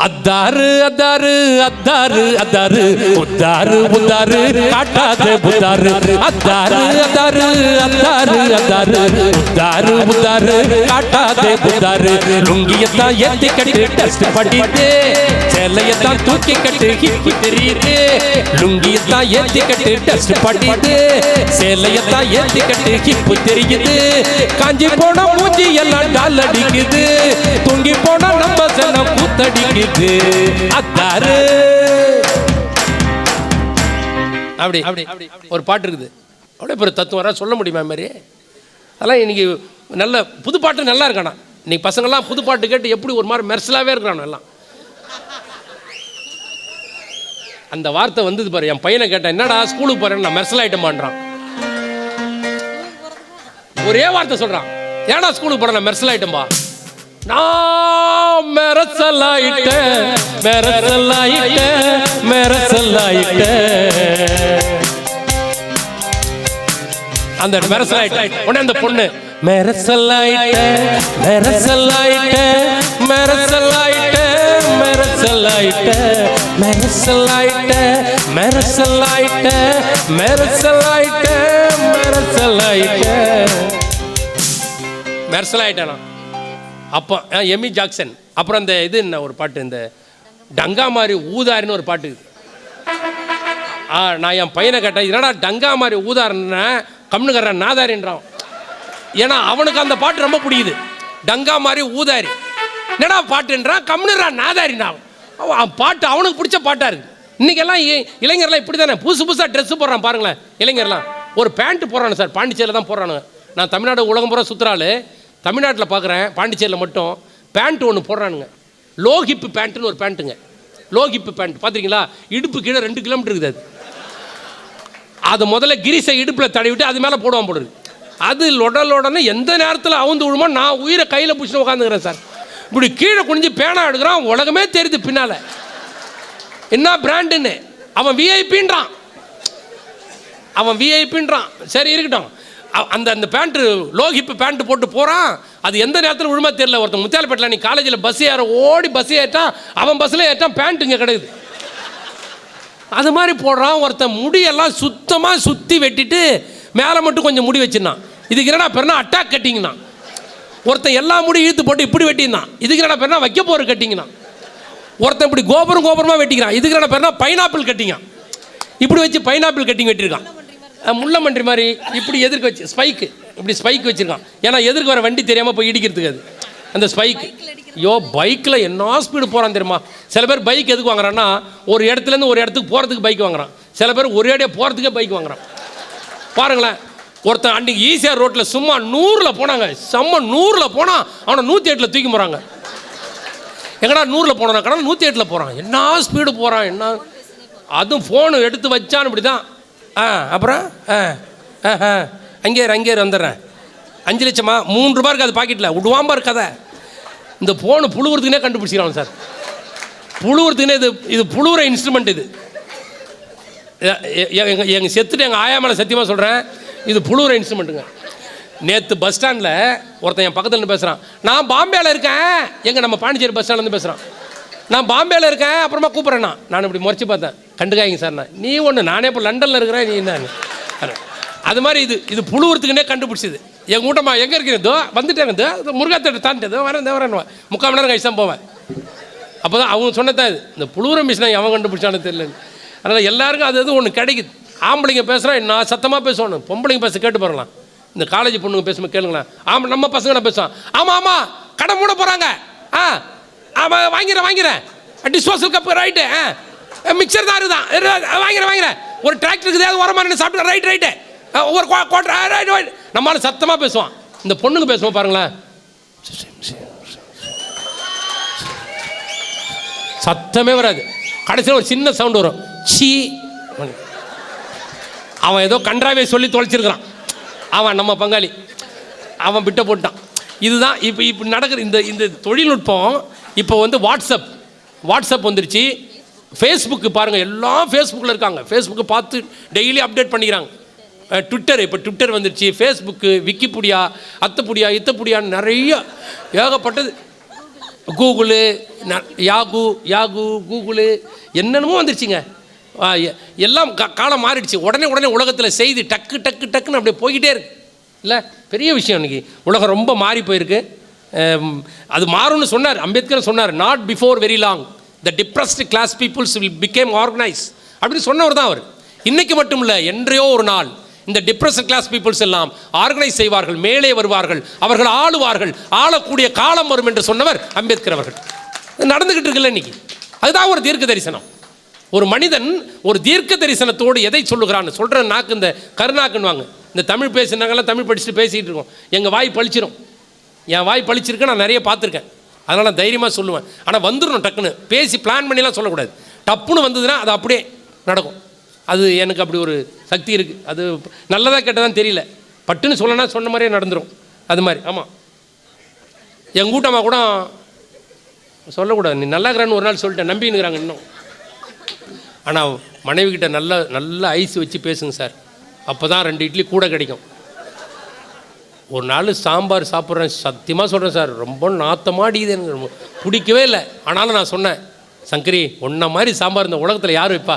அத்தாரு அத்தாரு அத்தாரு அத்தாரு உத்தாரு உத்தாரு காட்டாதே புத்தாரு அத்தாரு அத்தாரு அத்தாரு அத்தாரு உத்தாரு உத்தாரு காட்டாதே புத்தாரு லுங்கியத்தான் ஏத்தி கட்டு டஸ்ட் பண்ணிட்டு சேலையத்தான் தூக்கி கட்டு ஹிப்பு தெரியுது லுங்கியத்தான் ஏத்தி கட்டு டஸ்ட் பண்ணிட்டு சேலையத்தான் ஏத்தி கட்டு ஹிப்பு தெரியுது காஞ்சி போன மூஞ்சி எல்லாம் டால் அடிக்குது தூங்கி போன நம்ம செல்லம் கூத்தடிக்குது அத்தாரு. அப்படி ஒரு பாட்டு இருக்குது, அவ்வளோ பெரிய தத்துவம் வர சொல்ல முடியுமா மாதிரி? அதெல்லாம் இன்னைக்கு நல்ல புது பாட்டு நல்லா இருக்கானா? இன்னைக்கு பசங்கள்லாம் புது பாட்டு கேட்டு எப்படி ஒரு மாதிரி மெர்சலாகவே இருக்கிறானோ எல்லாம். அந்த வார்த்தை வந்தது பாரு, என் பையனை கேட்டேன், என்னடா ஸ்கூலுக்கு போறேன்னு, நான் மெர்சல் ஐட்டமான்றான். ஒரே வார்த்தை சொல்றான், ஏடா ஸ்கூலுக்கு போறேன், நான் மெர்சல் ஐட்டம்பா. நான் மெரசலாயிட்டேன் மெரசலாயிட்டேன் மெரசலாயிட்டேன். அந்த மெரசலாயிட்டேன் உடனே அந்த பொண்ணு மெரசலாயிட்டேன் மெரசலாயிட்டேன் மெரசலாயிட்டேன் மெரசலாயிட்டேன் மெரசலாயிட்டேன் மெரசலாயிட்டேன் மெரசலாயிட்டேன் மெரசலாயிட்டேன் மெரசலாயிட்டேனா. அப்போ எமி ஜாக்சன். அப்புறம் அந்த இது என்ன ஒரு பாட்டு, இந்த டங்கா மாதிரி ஊதாரின்னு ஒரு பாட்டு. நான் என் பையனை கேட்டேன், என்னடா டங்கா மாதிரி ஊதாரின்னா கம்னுக்கறேன் நாதாரின்றான். ஏன்னா அவனுக்கு அந்த பாட்டு ரொம்ப பிடிக்குது. டங்கா மாதிரி ஊதாரி என்னடா பாட்டுன்றான், கம்னுறான் நாதாரின்னா. அவன் பாட்டு அவனுக்கு பிடிச்ச பாட்டாக இருக்குது. இன்றைக்கெல்லாம் இளைஞர்லாம் இப்படி தானே புதுசாக ட்ரெஸ்ஸு போடுறான் பாருங்களேன். இளைஞர்லாம் ஒரு பேண்ட்டு போடுறானு சார், பாண்டிச்சேரியில் தான் போடுறானுங்க. நான் தமிழ்நாடு உலகம் பூரா சுற்றுறாள், தமிழ்நாட்டில் பார்க்குறேன், பாண்டிச்சேரியில் மட்டும் பேண்ட் ஒன்று போடுறானுங்க. லோ ஹிப் பேண்ட்டுன்னு ஒரு பேண்ட்டுங்க. லோ ஹிப் பேண்ட் பார்த்துருக்கீங்களா? இடுப்பு கீழே 2 கிலோமீட்டர் இருக்குது. அது முதல்ல கிரிசை இடுப்பில் தடவிட்டு அது மேலே போடுவான் போடுறது. அது லொடலோடனே எந்த நேரத்தில் அவுந்து விடுமோ நான் உயிரை கையில் பிடிச்சிட்டு உட்காந்துக்கிறேன் சார். இப்படி கீழே குனிஞ்சு பேனா எடுக்கிறான், உலகமே தெரியுது பின்னால் என்ன பிராண்டுன்னு. அவன் விஐபின்றான், அவன் விஐபின்றான். சரி இருக்கட்டும். அந்த அந்த பேண்ட்டு லோ ஹிப் பேண்ட்டு போட்டு போகிறான். அது எந்த நேரத்தில் விழுமா தெரியல. ஒருத்தன் முத்தியாலப்பேட்டில் நீ காலேஜில் பஸ் ஏற ஓடி பஸ் ஏற்றான், அவன் பஸ்ஸில் ஏற்றான், பேண்ட் இங்கே கிடைக்குது. அது மாதிரி போடுறான். ஒருத்தன் முடியெல்லாம் சுத்தமாக சுற்றி வெட்டிட்டு மேலே மட்டும் கொஞ்சம் முடி வச்சுருந்தான். இதுக்கு என்னடா பேருனா அட்டாக் கட்டிங்கண்ணா. ஒருத்தன் எல்லா முடி இழுத்து போட்டு இப்படி வெட்டியிருந்தான். இதுக்கு என்னடா பேருனா வைக்க போகிற கட்டிங்கண்ணா. ஒருத்தன் இப்படி கோபுரமாக வெட்டிக்கிறான். இதுக்கு என்னடா பேருனா பைனாப்பிள் கட்டிங்க. இப்படி வச்சு பைனாப்பிள் கட்டிங் வெட்டியிருக்கான். முள்ளமன்றி மாதிரி இப்படி எதிர்க்க வச்சு ஸ்பைக்கு இப்படி ஸ்பைக் வச்சுருக்கான். ஏன்னா எதிர்க்கு வர வண்டி தெரியாமல் போய் இடிக்கிறதுக்கு அது அந்த ஸ்பைக்கு. ஐயோ பைக்கில் என்ன ஸ்பீடு போகிறான் தெரியுமா? சில பேர் பைக் எதுக்கு வாங்குறான்னா ஒரு இடத்துலேருந்து ஒரு இடத்துக்கு போகிறதுக்கு பைக் வாங்குறான். சில பேர் ஒரு இடையே போகிறதுக்கே பைக் வாங்குறான். பாருங்களேன், ஒருத்தன் அன்றைக்கி ஈசிஆர் ரோட்டில் சும்மா 100ல் போனாங்க. செம்ம 100ல் போனால் அவனை 108ல் தூக்கி போகிறாங்க. எங்கடா 100ல் போனான் கடை 108ல் போகிறான். என்ன ஸ்பீடு போகிறான் என்ன. அதுவும் ஃபோனு எடுத்து வச்சான்னு இப்படி தான். அப்புறம் அங்கே வந்துடுறேன். 5 லட்சமா 3 ரூபா இருக்குது அது பாக்கெட்டில் விடுவாம்பா இருக்காத. இந்த ஃபோனு புழுவுறதுக்குனே கண்டுபிடிச்சிக்கிறான் சார். புழுவுறதுக்குனே இது புழுவுற இன்ஸ்ட்ருமெண்ட். இது எங்கள் செத்துட்டு எங்கள் ஆயா மேலே சத்தியமாக சொல்கிறேன், இது புழுவுற இன்ஸ்ட்ருமெண்ட்டுங்க. நேற்று பஸ் ஸ்டாண்டில் ஒருத்தன் என் பக்கத்தில் பேசுகிறான், நான் பாம்பேயில் இருக்கேன். எங்கே நம்ம பாண்டிச்சேரி பஸ் ஸ்டாண்ட்லேருந்து பேசுகிறான். நான் பாம்பேயில் இருக்கேன், அப்புறமா கூப்பிட்றேண்ணா. நான் இப்படி முறைச்சி பார்த்தேன், கண்டுக்காய்ங்க சார். நீ ஒன்று, நானே இப்போ லண்டனில் இருக்கிறேன், நீ என்ன. அது மாதிரி இது புழுவுறதுக்குன்னே கண்டுபிடிச்சிது. எங்கள் கூட்டமா எங்கே இருக்கிறதோ வந்துட்டேங்க, இதோ முருகாத்தோட தாண்டிட்டதோ வரேன் 3/4 மணி நேரம் கழிச்சு தான் போவேன். அப்போ தான் அவங்க சொன்னதான் இது, இந்த புழுவுற மிஷினை எவன் கண்டுபிடிச்சானு தெரியல. அதனால் எல்லாருக்கும் அது ஒன்று கிடைக்குது. ஆம்பளைங்க பேசுகிறேன், நான் சத்தமாக பேசணும். பொம்பளைங்க பேச கேட்டு போகிறலாம். இந்த காலேஜ் பொண்ணுங்க பேசும்போது கேளுங்களேன். ஆமாம் நம்ம பசங்க நான் பேசுவான். ஆமாம் கடை மூட போகிறாங்க. ஆமாம் வாங்கிறேன் டிஸ்போசல் கப்பு ரைட்டு. மிக்சர் தான் இருக்குதான் வாங்கிறேன். ஒரு டிராக்டர் இருக்குது, அது வரமான்னு சாப்பிட்டு ரைட்டு ஒரு குவார்டர் ரைட். நம்மளால சத்தமாக பேசுவான். இந்த பொண்ணுங்க பேசுவோம் பாருங்களேன், சத்தமே வராது. கடைசியில் ஒரு சின்ன சவுண்டு வரும், சீ. அவன் ஏதோ கன்றாவே சொல்லி தொலைச்சிருக்கிறான். அவன் நம்ம பங்காளி, அவன் பிட்ட போட்டான். இதுதான் இப்போ நடக்கிற இந்த தொழில்நுட்பம். இப்போ வாட்ஸ்அப் வந்துருச்சு. ஃபேஸ்புக்கு பாருங்கள், எல்லாம் ஃபேஸ்புக்கில் இருக்காங்க. ஃபேஸ்புக்கு பார்த்து டெய்லி அப்டேட் பண்ணிக்கிறாங்க. ட்விட்டர், இப்போ ட்விட்டர் வந்துருச்சு. ஃபேஸ்புக்கு, விக்கிபீடியா, அத்தப்புடியா இத்தப்புடியான்னு நிறைய ஏகப்பட்டது. கூகுளு, யாகு யாகு கூகுளு என்னென்னமோ வந்துருச்சுங்க. எல்லாம் காலம் மாறிடுச்சு. உடனே உலகத்தில் செய்தி டக்கு டக்கு டக்குன்னு அப்படியே போய்கிட்டே இருக்கு. இல்லை, பெரிய விஷயம். இன்றைக்கி உலகம் ரொம்ப மாறி போயிருக்கு. அது மாறும்னு சொன்னார் அம்பேத்கர். சொன்னார், not before very long the depressed class peoples will become organise அப்படின்னு சொன்னவர் தான் அவர். இன்றைக்கி மட்டும் இல்லை, என்றையோ ஒரு நாள் இந்த டிப்ரெஸ்ட் கிளாஸ் பீப்புள்ஸ் எல்லாம் ஆர்கனைஸ் செய்வார்கள், மேலே வருவார்கள், அவர்கள் ஆளுவார்கள், ஆளக்கூடிய காலம் வரும் என்று சொன்னவர் அம்பேத்கர் அவர்கள். நடந்துக்கிட்டு இருக்குல்ல இன்னைக்கு. அதுதான் ஒரு தீர்க்க தரிசனம். ஒரு மனிதன் ஒரு தீர்க்க தரிசனத்தோடு எதை சொல்லுகிறான்னு சொல்கிற நாக்கு இந்த கருநாக்குன்னுவாங்க. இந்த தமிழ் பேசுனாங்கெல்லாம் தமிழ் படிச்சுட்டு பேசிகிட்டு இருக்கோம். எங்கள் வாய் பழிச்சிடும். என் வாய் பழிச்சிருக்கேன், நான் நிறைய பார்த்துருக்கேன். அதனால் நான் தைரியமாக சொல்லுவேன். ஆனால் வந்துடணும் டக்குன்னு. பேசி பிளான் பண்ணிலாம் சொல்லக்கூடாது. டப்புன்னு வந்ததுன்னா அது அப்படியே நடக்கும். அது எனக்கு அப்படி ஒரு சக்தி இருக்குது. அது நல்லதாக கேட்டதான்னு தெரியல. பட்டுன்னு சொல்லனா சொன்ன மாதிரியே நடந்துடும். அது மாதிரி. ஆமாம், எங்கள் கூட்டமாக கூட சொல்லக்கூடாது. நீ நல்லா இருக்கிறான்னு ஒரு நாள் சொல்லிட்டேன், நம்பினுங்கிறாங்க இன்னும். ஆனால் மனைவி கிட்ட நல்ல ஐஸ் வச்சு பேசுங்க சார், அப்போ தான் 2 இட்லி கூட கிடைக்கும். ஒரு நாள் சாம்பார் சாப்பிட்றேன், சத்தியமாக சொல்கிறேன் சார், ரொம்ப நாத்தமாடிது, எனக்கு பிடிக்கவே இல்லை. ஆனாலும் நான் சொன்னேன், சங்கரி ஒன்றை மாதிரி சாம்பார் இந்த உலகத்தில் யார் வைப்பா?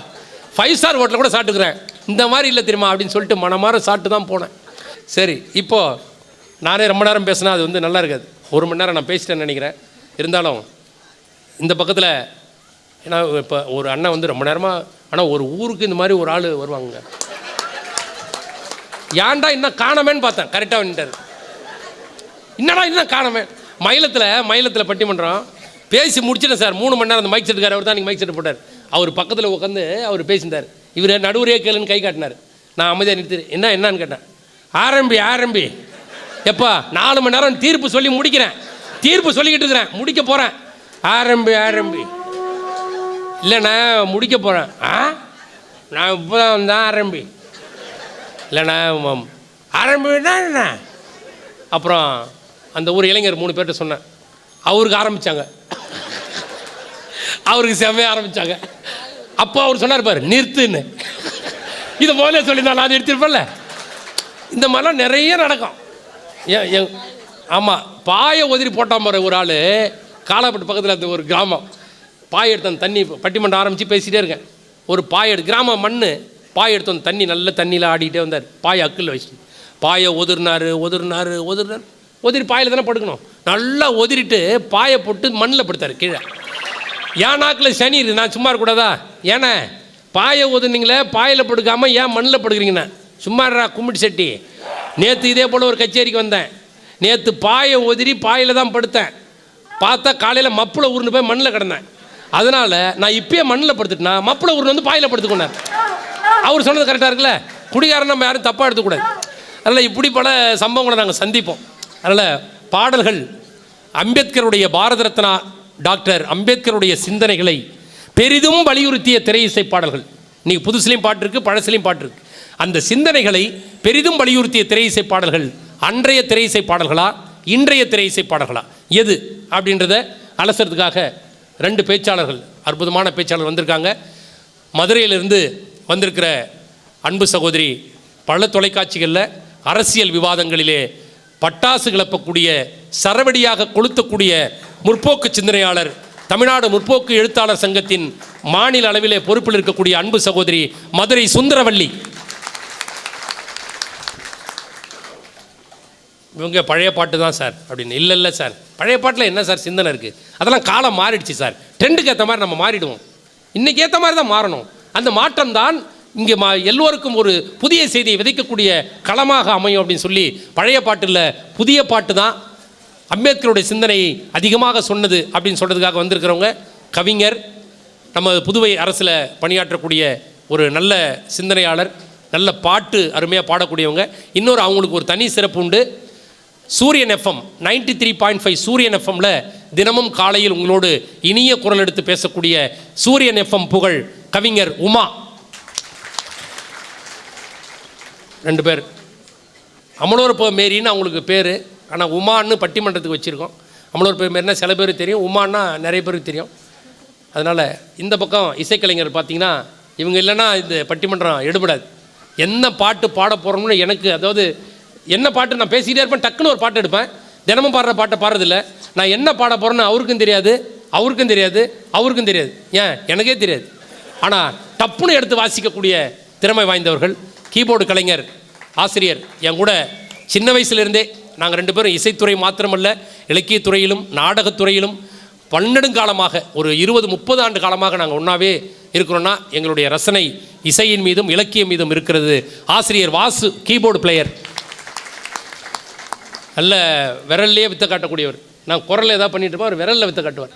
5 ஸ்டார் ஹோட்டலில் கூட சாப்பிட்டுக்கிறேன், இந்த மாதிரி இல்லை தெரியுமா அப்படின்னு சொல்லிட்டு மனமாற சாப்பிட்டு தான் போனேன். சரி, இப்போது நானே ரொம்ப நேரம் பேசினா அது வந்து நல்லா இருக்காது. 1 மணி நேரம் நான் பேசிட்டேன்னு நினைக்கிறேன். இருந்தாலும் இந்த பக்கத்தில் ஏன்னா இப்போ ஒரு அண்ணன் வந்து ரொம்ப நேரமாக, ஆனால் ஒரு ஊருக்கு இந்த மாதிரி ஒரு ஆள் வருவாங்க. ஏன்டா இன்னும் காணமேன்னு பார்த்தேன், கரெக்டாக வந்துட்டார். என்னடா இன்னும் காணமே. மயிலத்தில் பட்டிமன்றம் பேசி முடிச்சிட்டேன் சார். 3 மணி நேரம் அந்த மைக் செட்டுக்கார் அவர் தான் நீங்கள் மைக் செட்டு போட்டார். அவர் பக்கத்தில் உட்காந்து அவர் பேசியிருந்தார். இவர் நடுவரே கேளுன்னு கை காட்டினார். நான் அமைதியாக நிறுத்தி என்னன்னு கேட்டேன். ஆரம்பி எப்பா 4 மணி நேரம் தீர்ப்பு சொல்லி முடிக்கிறேன், தீர்ப்பு சொல்லிக்கிட்டு இருக்கிறேன், முடிக்க போகிறேன். ஆரம்பி இல்லைண்ணா முடிக்க போகிறேன். நான் இப்போ தான் வந்தேன். ஆரம்பி இல்லைண்ணா ஆரம்பினா என்ன? அப்புறம் அந்த ஊர் இளைஞர் 3 பேர்கிட்ட சொன்னேன். அவருக்கு ஆரம்பித்தாங்க, அவருக்கு செம்மையாக ஆரம்பித்தாங்க. அப்போ அவர் சொன்னார் பாரு நிறுத்துன்னு. இதை முதல்ல சொல்லியிருந்தா நான் நிறுத்திருப்பேன்ல. இந்த மாதிரிலாம் நிறைய நடக்கும். ஆமாம், பாயை உதிரி போட்டான் பாரு ஒரு ஆள். காலாப்பட்டு பக்கத்தில் அந்த ஒரு கிராமம். பாய் எடுத்து அந்த தண்ணி பட்டிமன்றம் ஆரம்பித்து பேசிகிட்டே இருக்கேன். ஒரு பாய் கிராமம் மண் பாய் எடுத்து அந்த தண்ணி நல்ல தண்ணியில் ஆடிக்கிட்டே வந்தார். பாயை அக்கில் வச்சு பாயை ஒதுறினார். ஒதிரி பாயில் தானே படுக்கணும். நல்லா ஒதிரிட்டு பாயை போட்டு மண்ணில் படுத்தார் கீழே. ஏன் நாக்கில் சனி இருக்குது, நான் சும்மா இருக்கக்கூடாதா? ஏன்னா பாயை ஒதுனீங்களே, பாயில் படுக்காமல் ஏன் மண்ணில் படுக்கிறீங்கண்ணா? சும்மாடா கும்பிட்டு செட்டி. நேற்று இதே போல் ஒரு கச்சேரிக்கு வந்தேன். நேற்று பாயை ஒதிரி பாயில் தான் படுத்தேன். பார்த்தா காலையில் மப்பில் உருண்டு போய் மண்ணில் கிடந்தேன். அதனால் நான் இப்பயே மண்ணில் படுத்துட்டேன்னா மப்பில் உருண்டு வந்து பாயில் படுத்துக்கொண்டார். அவர் சொன்னது கரெக்டாக இருக்குல்ல. குடிகாரன் நம்ம யாரும் தப்பாக எடுத்துக்கூடாது. அதனால் இப்படி பல சம்பவங்களை நாங்கள் சந்திப்போம். அதனால் பாடல்கள் அம்பேத்கருடைய பாரத ரத்னா டாக்டர் அம்பேத்கருடைய சிந்தனைகளை பெரிதும் வலியுறுத்திய திரை இசை பாடல்கள். இன்றைக்கி புதுசுலேயும் பாட்டு இருக்குது, பழசுலேயும் பாட்டு இருக்குது. அந்த சிந்தனைகளை பெரிதும் வலியுறுத்திய திரை இசை பாடல்கள் அன்றைய திரை இசை பாடல்களா, இன்றைய திரை இசை பாடல்களா, எது அப்படின்றத அலசுறதுக்காக 2 பேச்சாளர்கள், அற்புதமான பேச்சாளர் வந்திருக்காங்க. மதுரையிலிருந்து வந்திருக்கிற அன்பு சகோதரி பல தொலைக்காட்சிகளில் அரசியல் விவாதங்களிலே பட்டாசு கிளப்பக்கூடிய, சரவடியாக கொளுத்தக்கூடிய முற்போக்கு சிந்தனையாளர், தமிழ்நாடு முற்போக்கு எழுத்தாளர் சங்கத்தின் மாநில அளவிலே பொறுப்பில் இருக்கக்கூடிய அன்பு சகோதரி மதுரை சுந்தரவல்லி. இவங்க பழைய பாட்டு தான் சார் அப்படின்னு. இல்லை சார், பழைய பாட்டில் என்ன சார் சிந்தனை இருக்குது? அதெல்லாம் காலம் மாறிடுச்சு சார். ட்ரெண்டுக்கு ஏற்ற மாதிரி நம்ம மாறிடுவோம். இன்றைக்கி ஏற்ற மாதிரி தான் மாறணும். அந்த மாற்றம் தான் இங்கே எல்லோருக்கும் ஒரு புதிய செய்தியை விதைக்கக்கூடிய களமாக அமையும் அப்படின்னு சொல்லி பழைய பாட்டில் புதிய பாட்டு தான் அம்பேத்கருடைய சிந்தனையை அதிகமாக சொன்னது அப்படின்னு சொல்கிறதுக்காக வந்திருக்கிறவங்க கவிஞர், நம்ம புதுவை அரசில் பணியாற்றக்கூடிய ஒரு நல்ல சிந்தனையாளர், நல்ல பாட்டு அருமையாக பாடக்கூடியவங்க. இன்னொரு அவங்களுக்கு ஒரு தனி சிறப்பு உண்டு. சூரியன் எஃப்எம் 93.5 சூரியன் எஃப்எம்மில் தினமும் காலையில் உங்களோடு இனிய குரல் எடுத்து பேசக்கூடிய சூரியன் எஃப்எம் புகழ் கவிஞர் உமா. 2 பேர். அமலோர் மேரின்னு அவங்களுக்கு பேர், ஆனால் உமான்னு பட்டிமன்றத்துக்கு வச்சுருக்கோம். அமலோர் மேரினா சில பேர் தெரியும், உமான்னா நிறைய பேருக்கு தெரியும். அதனால் இந்த பக்கம் இசைக்கலைஞர் பார்த்திங்கன்னா இவங்க இல்லைன்னா இந்த பட்டிமன்றம் எடுபடாது. என்ன பாட்டு பாட போகிறோம்னு எனக்கு, அதாவது என்ன பாட்டு நான் பேசிக்கிட்டே இருப்பேன், டக்குன்னு ஒரு பாட்டு எடுப்பேன். தினமும் பாடுற பாட்டை பாடுறதில்ல. நான் என்ன பாட போகிறேன்னு அவருக்கும் தெரியாது, அவருக்கும் தெரியாது, அவருக்கும் தெரியாது, ஏன் எனக்கே தெரியாது. ஆனால் டப்புன்னு எடுத்து வாசிக்கக்கூடிய திறமை வாய்ந்தவர்கள் கீபோர்டு கலைஞர் ஆசிரியர். என் கூட சின்ன வயசுலேருந்தே நாங்கள் 2 பேரும் இசைத்துறை மாத்திரமல்ல, இலக்கியத்துறையிலும் நாடகத்துறையிலும் பன்னெடுங்காலமாக ஒரு 20-30 ஆண்டு காலமாக நாங்கள் ஒன்றாவே இருக்கிறோன்னா எங்களுடைய ரசனை இசையின் மீதும் இலக்கியம் மீதும் இருக்கிறது. ஆசிரியர் வாசு கீபோர்டு பிளேயர், நல்ல விரல்லையே வித்த காட்டக்கூடியவர். நான் குரல் ஏதாவது பண்ணிட்டு இருப்போம், அவர் விரலில் வித்த காட்டுவார்.